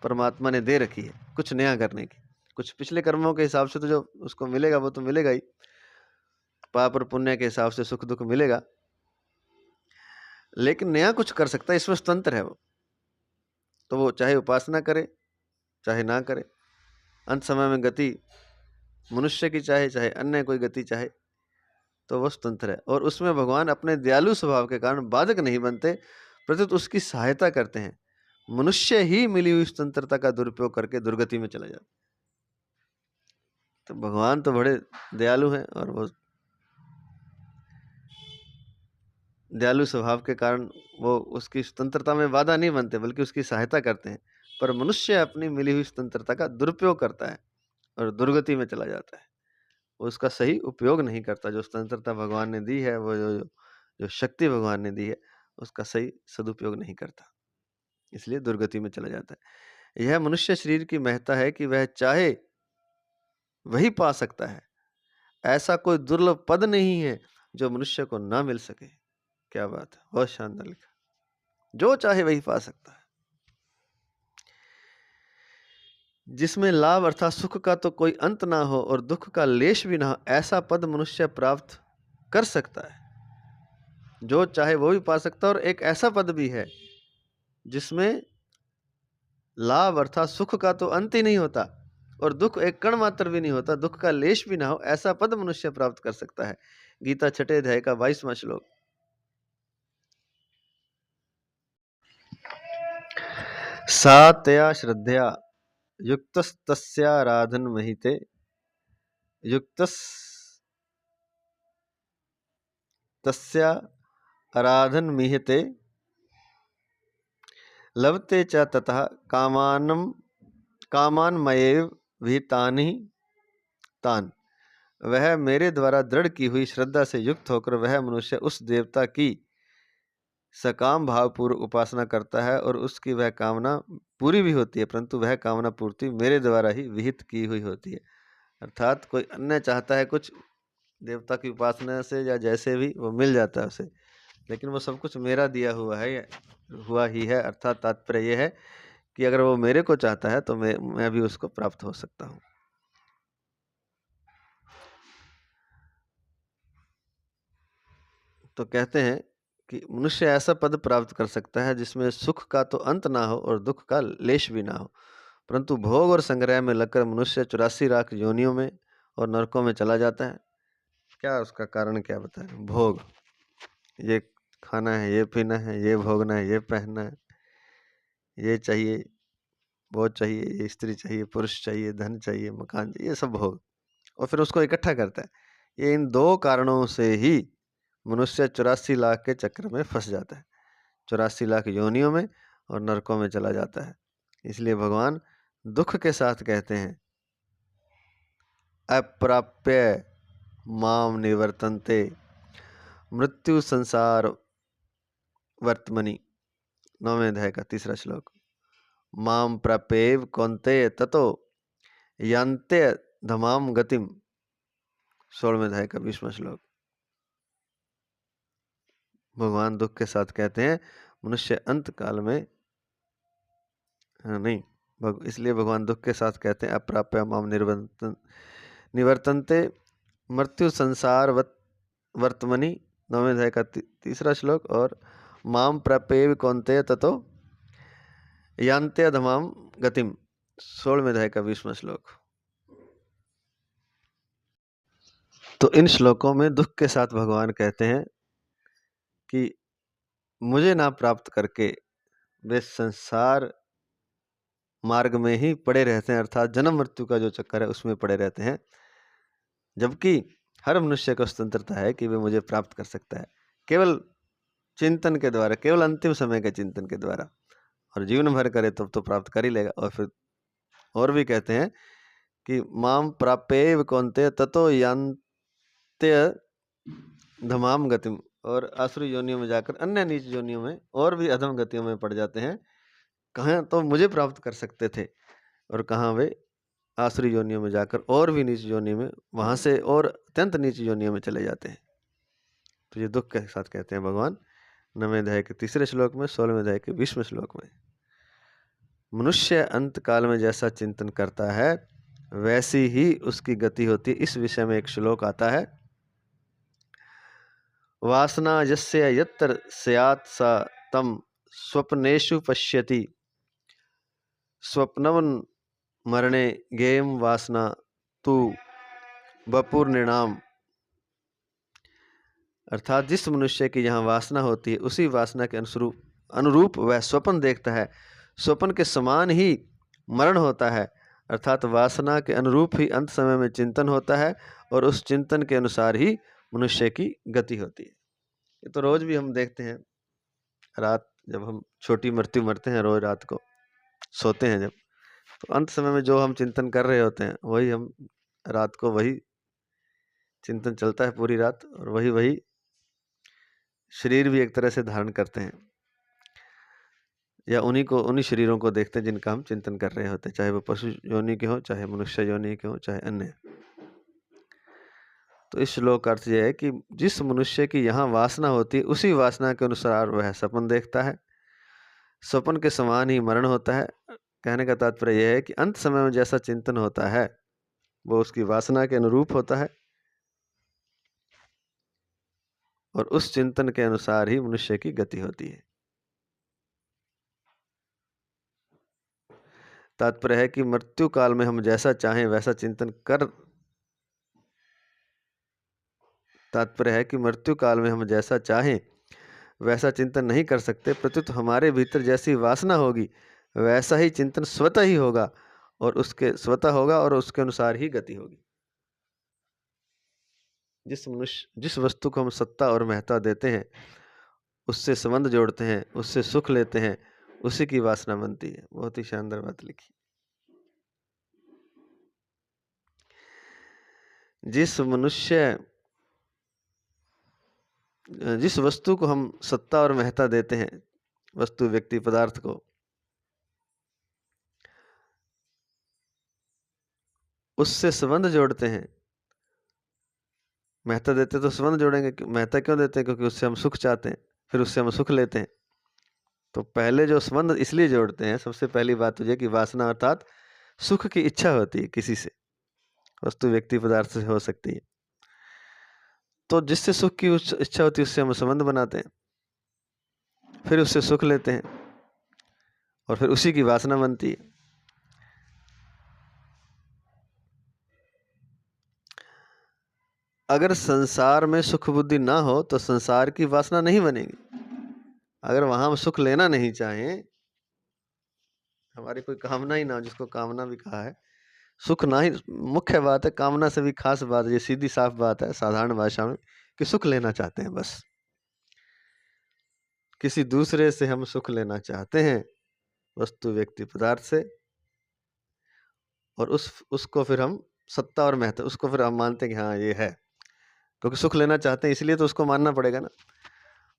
परमात्मा ने दे रखी है कुछ नया करने की। कुछ पिछले कर्मों के हिसाब से तो जो उसको मिलेगा वो तो मिलेगा ही, पाप और पुण्य के हिसाब से सुख दुख मिलेगा, लेकिन नया कुछ कर सकता है, इसमें स्वतंत्र है वो। तो वो चाहे उपासना करे चाहे ना करे, अंत समय में गति मनुष्य की चाहे चाहे अन्य कोई गति चाहे, तो वह स्वतंत्र है। और उसमें भगवान अपने दयालु स्वभाव के कारण बाधक नहीं बनते, प्रत्युत उसकी सहायता करते हैं। मनुष्य ही मिली हुई स्वतंत्रता का दुरुपयोग करके दुर्गति में चला जाता। तो भगवान तो बड़े दयालु हैं, और वो दयालु स्वभाव के कारण वो उसकी स्वतंत्रता में बाधा नहीं बनते, बल्कि उसकी सहायता करते हैं। पर मनुष्य अपनी मिली हुई स्वतंत्रता का दुरुपयोग करता है और दुर्गति में चला जाता है। वो उसका सही उपयोग नहीं करता। जो स्वतंत्रता भगवान ने दी है, वो जो शक्ति भगवान ने दी है, उसका सही सदुपयोग नहीं करता, इसलिए दुर्गति में चला जाता है। यह मनुष्य शरीर की महत्ता है कि वह चाहे वही पा सकता है। ऐसा कोई दुर्लभ पद नहीं है जो मनुष्य को ना मिल सके। क्या बात है, बहुत शानदार लिखा। जो चाहे वही पा सकता है, जिसमें लाभ अर्थात सुख का तो कोई अंत ना हो और दुख का लेश भी ना हो, ऐसा पद मनुष्य प्राप्त कर सकता है। जो चाहे वो भी पा सकता है। और एक ऐसा पद भी है जिसमें लाभ अर्थात सुख का तो अंत ही नहीं होता और दुख एक कण मात्र भी नहीं होता, दुख का लेश भी ना हो, ऐसा पद मनुष्य प्राप्त कर सकता है। गीता 6 अध्याय का 22वां श्लोक। सा तया श्रद्धया युक्तस्तस्याराधन महिते युक्तस तस्या आराधन मिहते लभते च ततः कामान्मयेव भी तान। वह मेरे द्वारा दृढ़ की हुई श्रद्धा से युक्त होकर वह मनुष्य उस देवता की सकाम भावपूर्वक उपासना करता है और उसकी वह कामना पूरी भी होती है, परंतु वह कामना पूर्ति मेरे द्वारा ही विहित की हुई होती है। अर्थात कोई अन्य चाहता है कुछ, देवता की उपासना से या जैसे भी वो मिल जाता है उसे, लेकिन वो सब कुछ मेरा दिया हुआ है, हुआ ही है। अर्थात तात्पर्य यह है कि अगर वो मेरे को चाहता है तो मैं भी उसको प्राप्त हो सकता हूँ। तो कहते हैं कि मनुष्य ऐसा पद प्राप्त कर सकता है जिसमें सुख का तो अंत ना हो और दुख का लेश भी ना हो, परंतु भोग और संग्रह में लगकर मनुष्य 84 लाख योनियों में और नरकों में चला जाता है। क्या उसका कारण क्या बताएं? भोग, ये खाना है, ये पीना है, ये भोगना है, ये पहनना है, ये चाहिए, वो चाहिए, ये स्त्री चाहिए, पुरुष चाहिए, धन चाहिए, मकान चाहिए, ये सब भोग, और फिर उसको इकट्ठा करता है। ये इन दो कारणों से ही मनुष्य 84 लाख के चक्र में फंस जाता है, 84 लाख योनियों में और नरकों में चला जाता है। इसलिए भगवान दुख के साथ कहते हैं, अप्राप्य माम निवर्तन्ते मृत्यु संसार वर्तमनि। 9वें अध्याय का 3रा श्लोक। माम प्राप्येव कौन्तेय ततो यान्ते धमाम गतिम। 16वें अध्याय का 20वां श्लोक। भगवान दुख के साथ कहते हैं मनुष्य अंत काल में नहीं, इसलिए भगवान दुख के साथ कहते हैं अप्राप्य माम निवर्तन्ते मृत्यु संसार वर्तमनि। 9वें अध्याय का 3रा श्लोक। और माम प्राप्येव कौन्तेय ततो यान्ते अधमाम गतिम। 16वें अध्याय का 20वां श्लोक। तो इन श्लोकों में दुख के साथ भगवान कहते हैं कि मुझे ना प्राप्त करके वे संसार मार्ग में ही पड़े रहते हैं, अर्थात जन्म मृत्यु का जो चक्कर है उसमें पड़े रहते हैं, जबकि हर मनुष्य को स्वतंत्रता है कि वे मुझे प्राप्त कर सकता है केवल चिंतन के द्वारा, केवल अंतिम समय के चिंतन के द्वारा। और जीवन भर करे तब तो प्राप्त कर ही लेगा। और फिर और भी कहते हैं कि माम प्राप्येव कौन्तेय ततो यान्त्य धमाम गतिम। और आसुरी योनियों में जाकर अन्य नीच योनियों में और भी अधम गतियों में पड़ जाते हैं। कहाँ तो मुझे प्राप्त कर सकते थे और कहाँ वे आसुरी योनियों में जाकर और भी नीच योनि में, वहां से और अत्यंत नीच योनियों में चले जाते हैं। तो ये दुख के साथ कहते हैं भगवान 9वें अध्याय के 3रे श्लोक में, 16वें अध्याय के 20वें श्लोक में। मनुष्य अंत काल में जैसा चिंतन करता है वैसी ही उसकी गति होती है। इस विषय में एक श्लोक आता है, वासना यस्य यत्र स्यात् स तम स्वप्नेषु पश्यति स्वप्नवन मरणे गेम वासना तू वपुर्निणाम। अर्थात जिस मनुष्य की यहाँ वासना होती है उसी वासना के अनुरूप वह स्वप्न देखता है, स्वप्न के समान ही मरण होता है। अर्थात वासना के अनुरूप ही अंत समय में चिंतन होता है और उस चिंतन के अनुसार ही मनुष्य की गति होती है। ये तो रोज भी हम देखते हैं, रात जब हम छोटी मृत्यु मरते हैं, रोज रात को सोते हैं जब, तो अंत समय में जो हम चिंतन कर रहे होते हैं वही हम रात को, वही चिंतन चलता है पूरी रात, और वही शरीर भी एक तरह से धारण करते हैं, या उन्हीं शरीरों को देखते हैं जिनका हम चिंतन कर रहे होते हैं, चाहे वो पशु योनि के हो, चाहे मनुष्य योनि के हो, चाहे अन्य। तो इस श्लोक का अर्थ यह है कि जिस मनुष्य की यहाँ वासना होती है उसी वासना के अनुसार वह सपन देखता है, स्वप्न के समान ही मरण होता है। कहने का तात्पर्य यह है कि अंत समय में जैसा चिंतन होता है वो उसकी वासना के अनुरूप होता है और उस चिंतन के अनुसार ही मनुष्य की गति होती है। तात्पर्य है कि मृत्यु काल में हम जैसा चाहें वैसा चिंतन कर तात्पर्य है कि मृत्यु काल में हम जैसा चाहें वैसा चिंतन नहीं कर सकते, प्रत्युत हमारे भीतर जैसी वासना होगी वैसा ही चिंतन स्वतः ही होगा और उसके अनुसार ही गति होगी। जिस वस्तु को हम सत्ता और महत्ता देते हैं, उससे संबंध जोड़ते हैं, उससे सुख लेते हैं, उसी की वासना बनती है। बहुत ही शानदार बात लिखी। जिस वस्तु को हम सत्ता और महत्ता देते हैं, वस्तु, व्यक्ति, पदार्थ को, उससे संबंध जोड़ते हैं। महत्ता देते तो संबंध जोड़ेंगे, महत्ता क्यों देते हैं? क्योंकि उससे हम सुख चाहते हैं, फिर उससे हम सुख लेते हैं। तो पहले जो संबंध इसलिए जोड़ते हैं, सबसे पहली बात तो ये कि वासना अर्थात सुख की इच्छा होती है किसी से, वस्तु, व्यक्ति, पदार्थ से हो सकती है। तो जिससे सुख की इच्छा होती है उससे हम संबंध बनाते हैं, फिर उससे सुख लेते हैं और फिर उसी की वासना बनती है। अगर संसार में सुख बुद्धि ना हो तो संसार की वासना नहीं बनेगी। अगर वहां हम सुख लेना नहीं चाहें, हमारी कोई कामना ही ना हो, जिसको कामना भी कहा है, सुख ना ही मुख्य बात है, कामना से भी खास बात है, ये सीधी साफ बात है साधारण भाषा में, कि सुख लेना चाहते हैं बस। किसी दूसरे से हम सुख लेना चाहते हैं, वस्तु, व्यक्ति, पदार्थ से, और उसको फिर हम सत्ता और महत्व, उसको फिर हम मानते हैं कि हाँ ये है, क्योंकि सुख लेना चाहते हैं इसलिए तो उसको मानना पड़ेगा ना।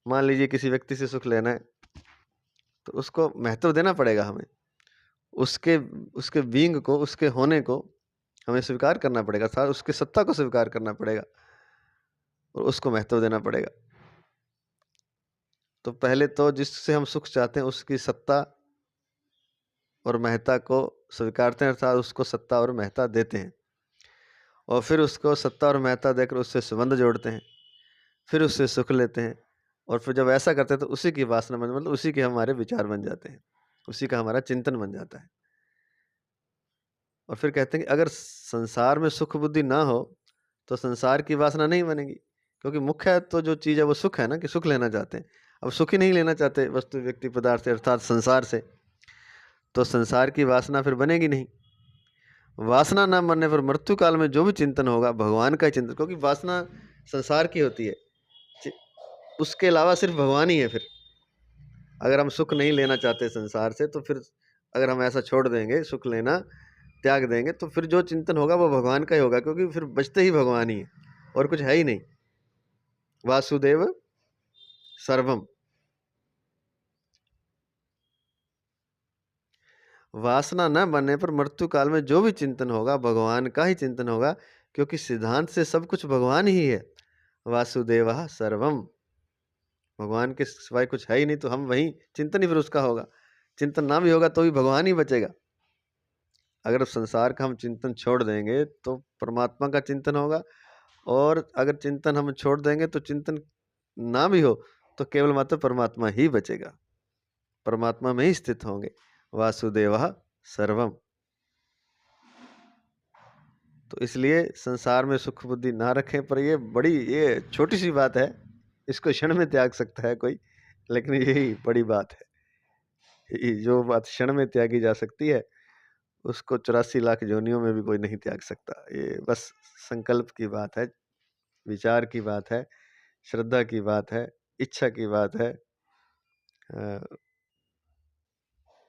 मान लीजिए किसी व्यक्ति से सुख लेना है तो उसको महत्व देना पड़ेगा हमें, उसके उसके बीइंग को, उसके होने को हमें स्वीकार करना पड़ेगा, साथ उसकी सत्ता को स्वीकार करना पड़ेगा और उसको महत्व देना पड़ेगा। तो पहले तो जिससे हम सुख चाहते हैं उसकी सत्ता और महत्ता को स्वीकारते हैं, अर्थात उसको सत्ता और महत्ता देते हैं, और फिर उसको सत्ता और महत्ता देकर उससे संबंध जोड़ते हैं, फिर उससे सुख लेते हैं, और फिर जब ऐसा करते हैं तो उसी की वासना बन, मतलब उसी के हमारे विचार बन जाते हैं, उसी का हमारा चिंतन बन जाता है। और फिर कहते हैं कि अगर संसार में सुख बुद्धि ना हो तो संसार की वासना नहीं बनेगी, क्योंकि मुख्य तो जो चीज़ है वो सुख है ना, कि सुख लेना चाहते हैं। अब सुख ही नहीं लेना चाहते वस्तु, व्यक्ति, पदार्थ से, अर्थात संसार से, तो संसार की वासना फिर बनेगी नहीं। वासना न बनने पर मृत्यु काल में जो भी चिंतन होगा भगवान का ही चिंतन, क्योंकि वासना संसार की होती है, उसके अलावा सिर्फ भगवान ही है। फिर अगर हम सुख नहीं लेना चाहते संसार से तो फिर अगर हम ऐसा छोड़ देंगे, सुख लेना त्याग देंगे, तो फिर जो चिंतन होगा वो भगवान का ही होगा, क्योंकि फिर बचते ही भगवान ही है और कुछ है ही नहीं। वासुदेव सर्वम। वासना न बनने पर मृत्यु काल में जो भी चिंतन होगा भगवान का ही चिंतन होगा, क्योंकि सिद्धांत से सब कुछ भगवान ही है। वासुदेव सर्वम, भगवान के सिवाय कुछ है ही नहीं, तो हम वही चिंतन ही फिर उसका होगा। चिंतन ना भी होगा तो भी भगवान ही बचेगा। अगर संसार का हम चिंतन छोड़ देंगे तो परमात्मा का चिंतन होगा, और अगर चिंतन हम छोड़ देंगे तो चिंतन ना भी हो तो केवल मात्र परमात्मा ही बचेगा, परमात्मा में ही स्थित होंगे। वासुदेव सर्वम। तो इसलिए संसार में सुख बुद्धि ना रखें, पर ये छोटी सी बात है, इसको क्षण में त्याग सकता है कोई, लेकिन यही बड़ी बात है। जो बात क्षण में त्यागी जा सकती है उसको 84 लाख योनियों में भी कोई नहीं त्याग सकता। ये बस संकल्प की बात है, विचार की बात है, श्रद्धा की बात है, इच्छा की बात है,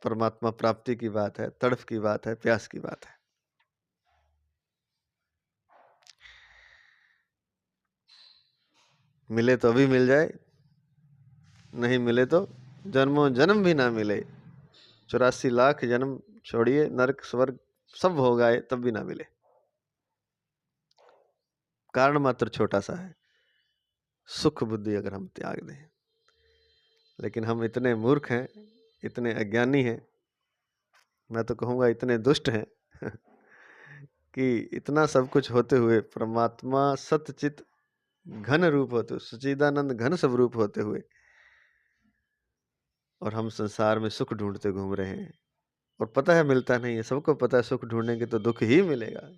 परमात्मा प्राप्ति की बात है, तड़फ की बात है, प्यास की बात है। मिले तो अभी मिल जाए, नहीं मिले तो जन्मों जन्म भी ना मिले। 84 लाख जन्म छोड़िए, नरक स्वर्ग सब हो गए तब भी ना मिले। कारण मात्र छोटा सा है, सुख बुद्धि अगर हम त्याग दें। लेकिन हम इतने मूर्ख हैं, इतने अज्ञानी हैं, मैं तो कहूँगा इतने दुष्ट हैं कि इतना सब कुछ होते हुए, परमात्मा सतचित घन रूप होते हुए, सच्चिदानंद घन स्वरूप होते हुए, और हम संसार में सुख ढूंढते घूम रहे हैं, और पता है मिलता नहीं है। सबको पता है सुख ढूंढेंगे तो दुख ही मिलेगा।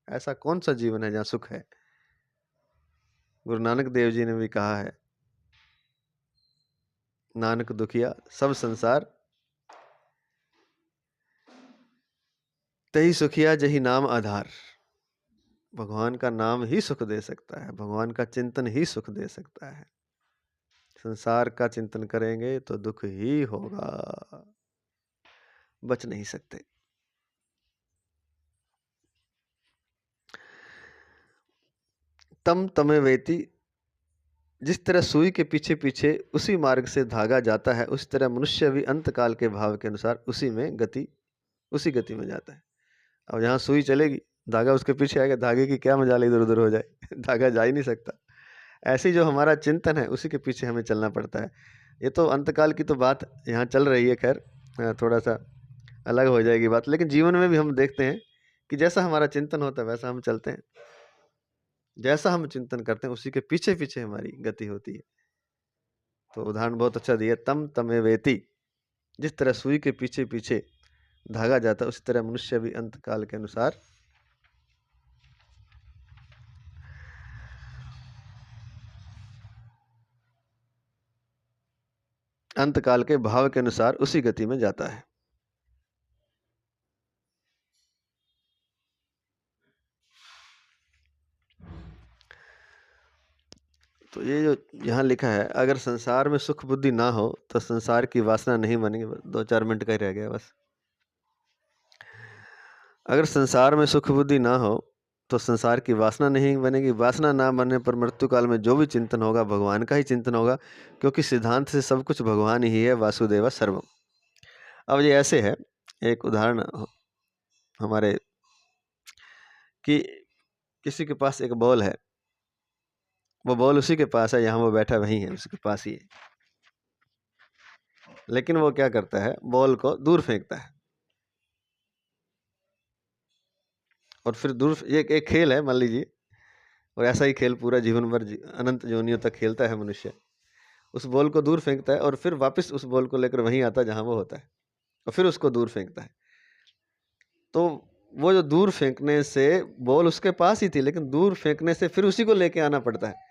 ऐसा कौन सा जीवन है जहाँ सुख है? गुरु नानक देव जी ने भी कहा है, नानक दुखिया सब संसार, तही सुखिया जही नाम आधार। भगवान का नाम ही सुख दे सकता है, भगवान का चिंतन ही सुख दे सकता है। संसार का चिंतन करेंगे तो दुख ही होगा, बच नहीं सकते। तम तमे वेति, जिस तरह सुई के पीछे पीछे उसी मार्ग से धागा जाता है, उसी तरह मनुष्य भी अंत काल के भाव के अनुसार उसी गति में जाता है। अब जहाँ सुई चलेगी धागा उसके पीछे आएगा, धागे की क्या मजाल इधर उधर हो जाए धागा जा ही नहीं सकता। ऐसी जो हमारा चिंतन है उसी के पीछे हमें चलना पड़ता है। ये तो अंतकाल की तो बात यहाँ चल रही है, खैर थोड़ा सा अलग हो जाएगी बात, लेकिन जीवन में भी हम देखते हैं कि जैसा हमारा चिंतन होता है वैसा हम चलते हैं, जैसा हम चिंतन करते हैं उसी के पीछे पीछे हमारी गति होती है। तो उदाहरण बहुत अच्छा दिया, तम तमे वेति, जिस तरह सुई के पीछे पीछे धागा जाता है उसी तरह मनुष्य भी अंतकाल के अनुसार अंतकाल के भाव के अनुसार उसी गति में जाता है। तो ये जो यहाँ लिखा है, अगर संसार में सुख बुद्धि ना हो तो संसार की वासना नहीं बनेगी। 2-4 मिनट का ही रह गया बस। अगर संसार में सुख बुद्धि ना हो तो संसार की वासना नहीं बनेगी। वासना ना बनने पर मृत्यु काल में जो भी चिंतन होगा भगवान का ही चिंतन होगा, क्योंकि सिद्धांत से सब कुछ भगवान ही है, वासुदेव सर्वम। अब ये ऐसे है, एक उदाहरण हमारे कि किसी के पास एक बॉल है, वो बॉल उसी के पास है, यहाँ वो बैठा वहीं है, उसके पास ही है, लेकिन वो क्या करता है, बॉल को दूर फेंकता है। और फिर दूर, ये एक खेल है मान लीजिए, और ऐसा ही खेल पूरा जीवन भर अनंत योनियों तक खेलता है मनुष्य। उस बॉल को दूर फेंकता है और फिर वापस उस बॉल को लेकर वहीं आता है जहां वो होता है, और फिर उसको दूर फेंकता है। तो वो जो दूर फेंकने से, बॉल उसके पास ही थी, लेकिन दूर फेंकने से फिर उसी को लेके आना पड़ता है।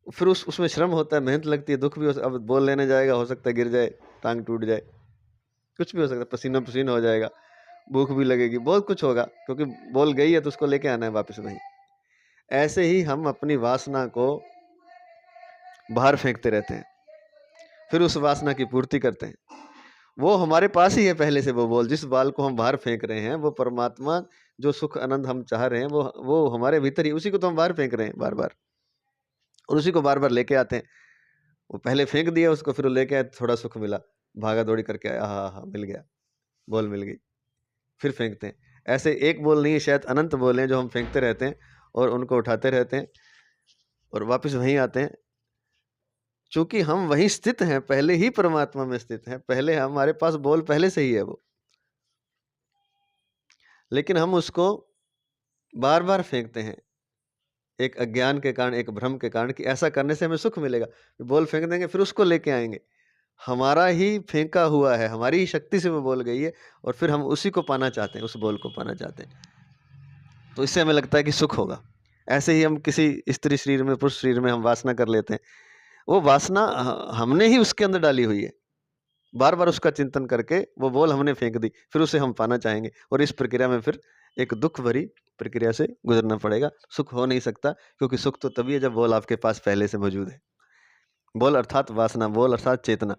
फिर उसमें श्रम होता है, मेहनत लगती है, दुख भी अब बॉल लेने जाएगा, हो सकता है गिर जाए, टांग टूट जाए, कुछ भी हो सकता है, पसीना पसीना हो जाएगा, भूख भी लगेगी, बहुत कुछ होगा, क्योंकि बॉल गई है तो उसको लेके आना है वापस वहीं। ऐसे ही हम अपनी वासना को बाहर फेंकते रहते हैं, फिर उस वासना की पूर्ति करते हैं। वो हमारे पास ही है पहले से, वो बॉल, जिस बाल को हम बाहर फेंक रहे हैं, वो परमात्मा जो सुख आनंद हम चाह रहे हैं, वो हमारे भीतर ही, उसी को तो हम बाहर फेंक रहे हैं बार बार, और उसी को बार बार लेके आते हैं। वो पहले फेंक दिया उसको, फिर वो लेके आए, थोड़ा सुख मिला, भागा दौड़ी करके आया, हाँ हाँ मिल गया, बॉल मिल गई, फिर फेंकते हैं। ऐसे एक बॉल नहीं, शायद अनंत बॉल हैं जो हम फेंकते रहते हैं और उनको उठाते रहते हैं और वापस वहीं आते हैं। चूंकि हम वहीं स्थित हैं, पहले ही परमात्मा में स्थित हैं, पहले हमारे पास बॉल पहले से ही है वो, लेकिन हम उसको बार बार फेंकते हैं, एक अज्ञान के कारण, एक भ्रम के कारण, कि ऐसा करने से हमें सुख मिलेगा। बॉल फेंक देंगे, फिर उसको लेके आएंगे, हमारा ही फेंका हुआ है, हमारी ही शक्ति से वो बॉल गई है, और फिर हम उसी को पाना चाहते हैं, उस बॉल को पाना चाहते हैं, तो इससे हमें लगता है कि सुख होगा। ऐसे ही हम किसी स्त्री शरीर में, पुरुष शरीर में हम वासना कर लेते हैं, वो वासना हमने ही उसके अंदर डाली हुई है, बार बार उसका चिंतन करके वो बॉल हमने फेंक दी, फिर उसे हम पाना चाहेंगे, और इस प्रक्रिया में फिर एक दुख भरी प्रक्रिया से गुजरना पड़ेगा। सुख हो नहीं सकता, क्योंकि सुख तो तभी है जब बॉल आपके पास पहले से मौजूद है। बॉल अर्थात वासना, बॉल अर्थात चेतना,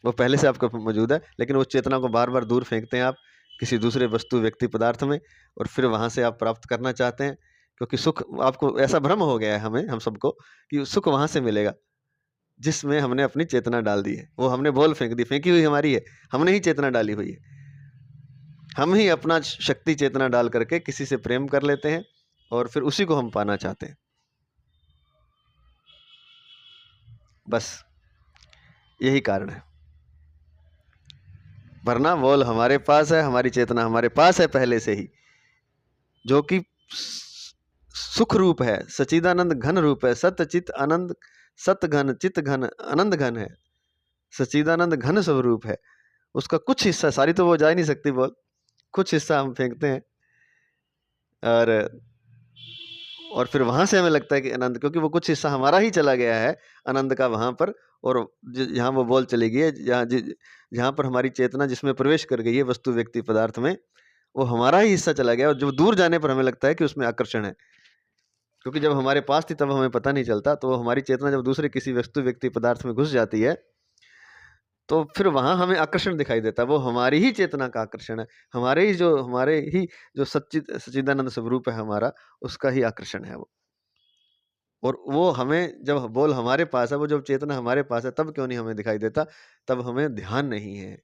वो पहले से आपको मौजूद है, लेकिन उस चेतना को बार बार दूर फेंकते हैं आप किसी दूसरे वस्तु, व्यक्ति, पदार्थ में, और फिर वहां से आप प्राप्त करना चाहते हैं, क्योंकि सुख, आपको ऐसा भ्रम हो गया है हमें, हम सबको, कि सुख वहां से मिलेगा जिसमें हमने अपनी चेतना डाल दी है। वो हमने बॉल फेंक दी, फेंकी हुई हमारी है, हमने ही चेतना डाली हुई है, हम ही अपना शक्ति चेतना डाल करके किसी से प्रेम कर लेते हैं और फिर उसी को हम पाना चाहते हैं। बस यही कारण है, वरना बॉल हमारे पास है, हमारी चेतना हमारे पास है पहले से ही, जो कि सुख रूप है, सचिदानंद घन रूप है, सत चित आनंद, सत घन चित घन आनंद घन है, सचिदानंद घन स्वरूप है। उसका कुछ हिस्सा, सारी तो वो जा ही नहीं सकती बॉल, कुछ हिस्सा हम फेंकते हैं, और फिर वहां से हमें लगता है कि आनंद, क्योंकि वो कुछ हिस्सा हमारा ही चला गया है आनंद का वहां पर, और जहाँ वो बॉल चली गई है, जहाँ पर हमारी चेतना जिसमें प्रवेश कर गई है वस्तु, व्यक्ति, पदार्थ में, वो हमारा ही हिस्सा चला गया, और जब दूर जाने पर हमें लगता है कि उसमें आकर्षण है, क्योंकि जब हमारे पास थी तब हमें पता नहीं चलता। तो हमारी चेतना जब दूसरे किसी वस्तु, व्यक्ति, पदार्थ में घुस जाती है, तो फिर वहां हमें आकर्षण दिखाई देता है, वो हमारी ही चेतना का आकर्षण है, हमारे ही जो सच्चिदानंद स्वरूप है हमारा, उसका ही आकर्षण है वो। और वो हमें, जब बॉल हमारे पास है, वो जब चेतना हमारे पास है, तब क्यों नहीं हमें दिखाई देता, तब हमें ध्यान नहीं है,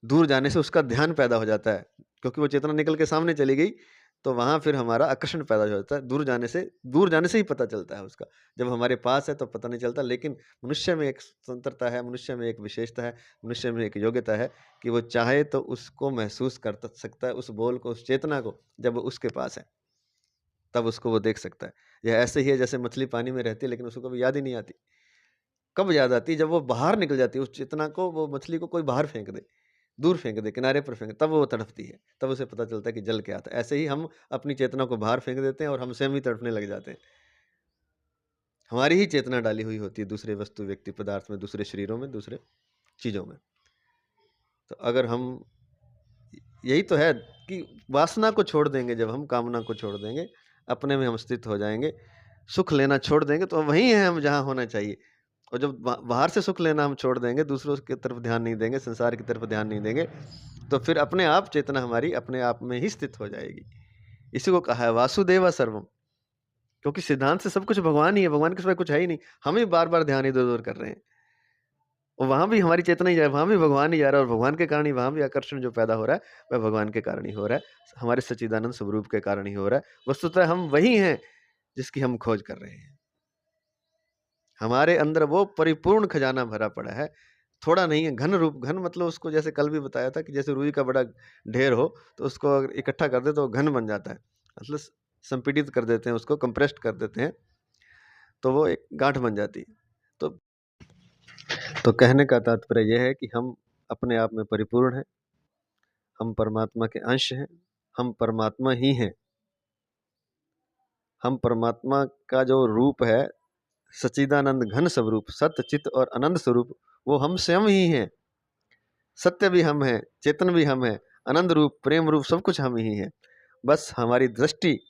दूर जाने से उसका ध्यान पैदा हो जाता है, क्योंकि वो चेतना निकल के सामने चली गई, तो वहाँ फिर हमारा आकर्षण पैदा हो जाता है। दूर जाने से ही पता चलता है उसका। जब हमारे पास है तो पता नहीं चलता, लेकिन मनुष्य में एक स्वतंत्रता है, मनुष्य में एक विशेषता है, मनुष्य में एक योग्यता है कि वो चाहे तो उसको महसूस कर सकता है, उस बोल को, उस चेतना को, जब वो उसके पास है, तब उसको वो देख सकता है। यह ऐसे ही है जैसे मछली पानी में रहती है लेकिन उसको कभी याद ही नहीं आती। कब याद आती है? जब वो बाहर निकल जाती है, उस चेतना को, वो मछली को कोई बाहर फेंक दे, दूर फेंक दे, किनारे पर फेंक दे, तब वो तड़पती है, तब उसे पता चलता है कि जल क्या था। ऐसे ही हम अपनी चेतना को बाहर फेंक देते हैं और हम स्वयं ही तड़पने लग जाते हैं। हमारी ही चेतना डाली हुई होती है दूसरे वस्तु, व्यक्ति, पदार्थ में, दूसरे शरीरों में, दूसरे चीज़ों में। तो अगर हम, यही तो है कि वासना को छोड़ देंगे, जब हम कामना को छोड़ देंगे, अपने में हम स्थित हो जाएँगे, सुख लेना छोड़ देंगे, तो वहीं हैं हम जहाँ होना चाहिए। और जब बाहर से सुख लेना हम छोड़ देंगे, दूसरों की तरफ ध्यान नहीं देंगे, संसार की तरफ ध्यान नहीं देंगे, तो फिर अपने आप चेतना हमारी अपने आप में ही स्थित हो जाएगी। इसी को कहा है वासुदेव सर्वम, क्योंकि सिद्धांत से सब कुछ भगवान ही है, भगवान के सिवाय कुछ है ही नहीं। हम ही बार-बार ध्यान इधर-उधर कर रहे हैं। और वहाँ भी हमारी चेतना ही जा रहा है, वहाँ भी भगवान ही जा रहा है, और भगवान के कारण ही वहाँ भी आकर्षण जो पैदा हो रहा है, वह भगवान के कारण ही हो रहा है, हमारे सच्चिदानंद स्वरूप के कारण ही हो रहा है। वस्तुतः हम वही हैं जिसकी हम खोज कर रहे हैं। हमारे अंदर वो परिपूर्ण खजाना भरा पड़ा है, थोड़ा नहीं है, घन रूप। घन मतलब उसको जैसे कल भी बताया था कि जैसे रुई का बड़ा ढेर हो, तो उसको अगर इकट्ठा कर दे तो वो घन बन जाता है। मतलब संपीड़ित कर देते हैं उसको, कंप्रेस्ड कर देते हैं, तो वो एक गांठ बन जाती है। तो कहने का तात्पर्य यह है कि हम अपने आप में परिपूर्ण हैं, हम परमात्मा के अंश हैं, हम परमात्मा ही हैं। हम परमात्मा का जो रूप है, सच्चिदानंद घन स्वरूप, सत्य, चित्त और आनंद स्वरूप, वो हम स्वयं ही हैं। सत्य भी हम हैं, चेतन भी हम हैं, आनंद रूप, प्रेम रूप, सब कुछ हम ही हैं। बस हमारी दृष्टि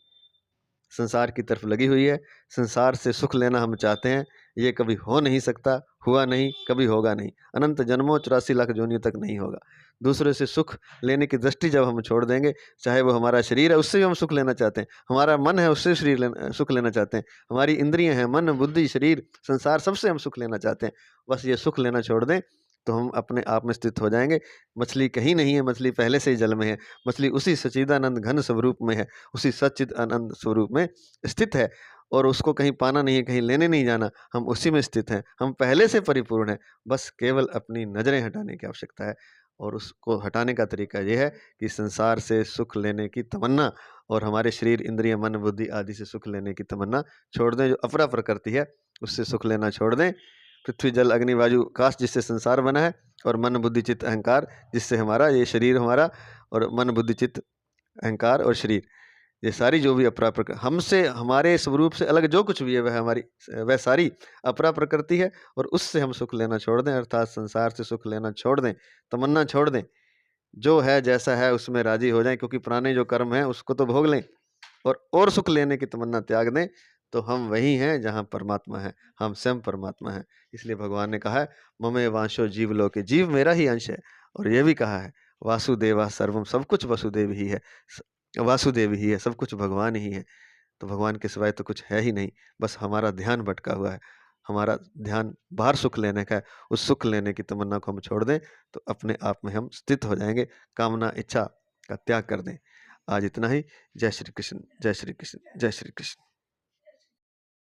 संसार की तरफ लगी हुई है। संसार से सुख लेना हम चाहते हैं, ये कभी हो नहीं सकता, हुआ नहीं, कभी होगा नहीं, अनंत जन्मों 84 लाख योनियों तक नहीं होगा। दूसरे से सुख लेने की दृष्टि जब हम छोड़ देंगे, चाहे वो हमारा शरीर है, उससे भी हम सुख लेना चाहते हैं, हमारा मन है, उससे सुख लेना चाहते हैं, हमारी इंद्रियां हैं, मन, बुद्धि, शरीर, संसार, सबसे हम सुख लेना चाहते हैं। बस ये सुख लेना छोड़ दें तो हम अपने आप में स्थित हो जाएंगे। मछली कहीं नहीं है, मछली पहले से ही जल में है, मछली उसी सच्चिदानंद घन स्वरूप में है, उसी सच्चिद आनंद स्वरूप में स्थित है, और उसको कहीं पाना नहीं है, कहीं लेने नहीं जाना, हम उसी में स्थित हैं, हम पहले से परिपूर्ण हैं। बस केवल अपनी नज़रें हटाने की आवश्यकता है, और उसको हटाने का तरीका ये है कि संसार से सुख लेने की तमन्ना और हमारे शरीर, इंद्रिय, मन, बुद्धि आदि से सुख लेने की तमन्ना छोड़ दें। जो अपरा प्रकृति है उससे सुख लेना छोड़ दें। पृथ्वी, जल, अग्नि, वायु, आकाश जिससे संसार बना है, और मन, बुद्धि, चित्त, अहंकार जिससे हमारा ये शरीर, हमारा और मन, बुद्धि, चित्त, अहंकार और शरीर, ये सारी जो भी अपरा प्रकृति, हमसे, हमारे स्वरूप से अलग जो कुछ भी है, वह सारी अपरा प्रकृति है, और उससे हम सुख लेना छोड़ दें, अर्थात संसार से सुख लेना छोड़ दें, तमन्ना छोड़ दें। जो है जैसा है उसमें राजी हो जाएं, क्योंकि पुराने जो कर्म हैं उसको तो भोग लें, और सुख लेने की तमन्ना त्याग दें, तो हम वही हैं जहाँ परमात्मा है, हम स्वयं परमात्मा हैं। इसलिए भगवान ने कहा है, ममे वांशो जीव लोके, जीव मेरा ही अंश है। और ये भी कहा है, वासुदेवा सर्वम, सब कुछ वसुदेव ही है, वासुदेव ही है, सब कुछ भगवान ही है। तो भगवान के सिवाय तो कुछ है ही नहीं। बस हमारा ध्यान भटका हुआ है, हमारा ध्यान बाहर सुख लेने का है। उस सुख लेने की तमन्ना को हम छोड़ दें तो अपने आप में हम स्थित हो जाएंगे। कामना, इच्छा का त्याग कर दें। आज इतना ही। जय श्री कृष्ण, जय श्री कृष्ण, जय श्री कृष्ण।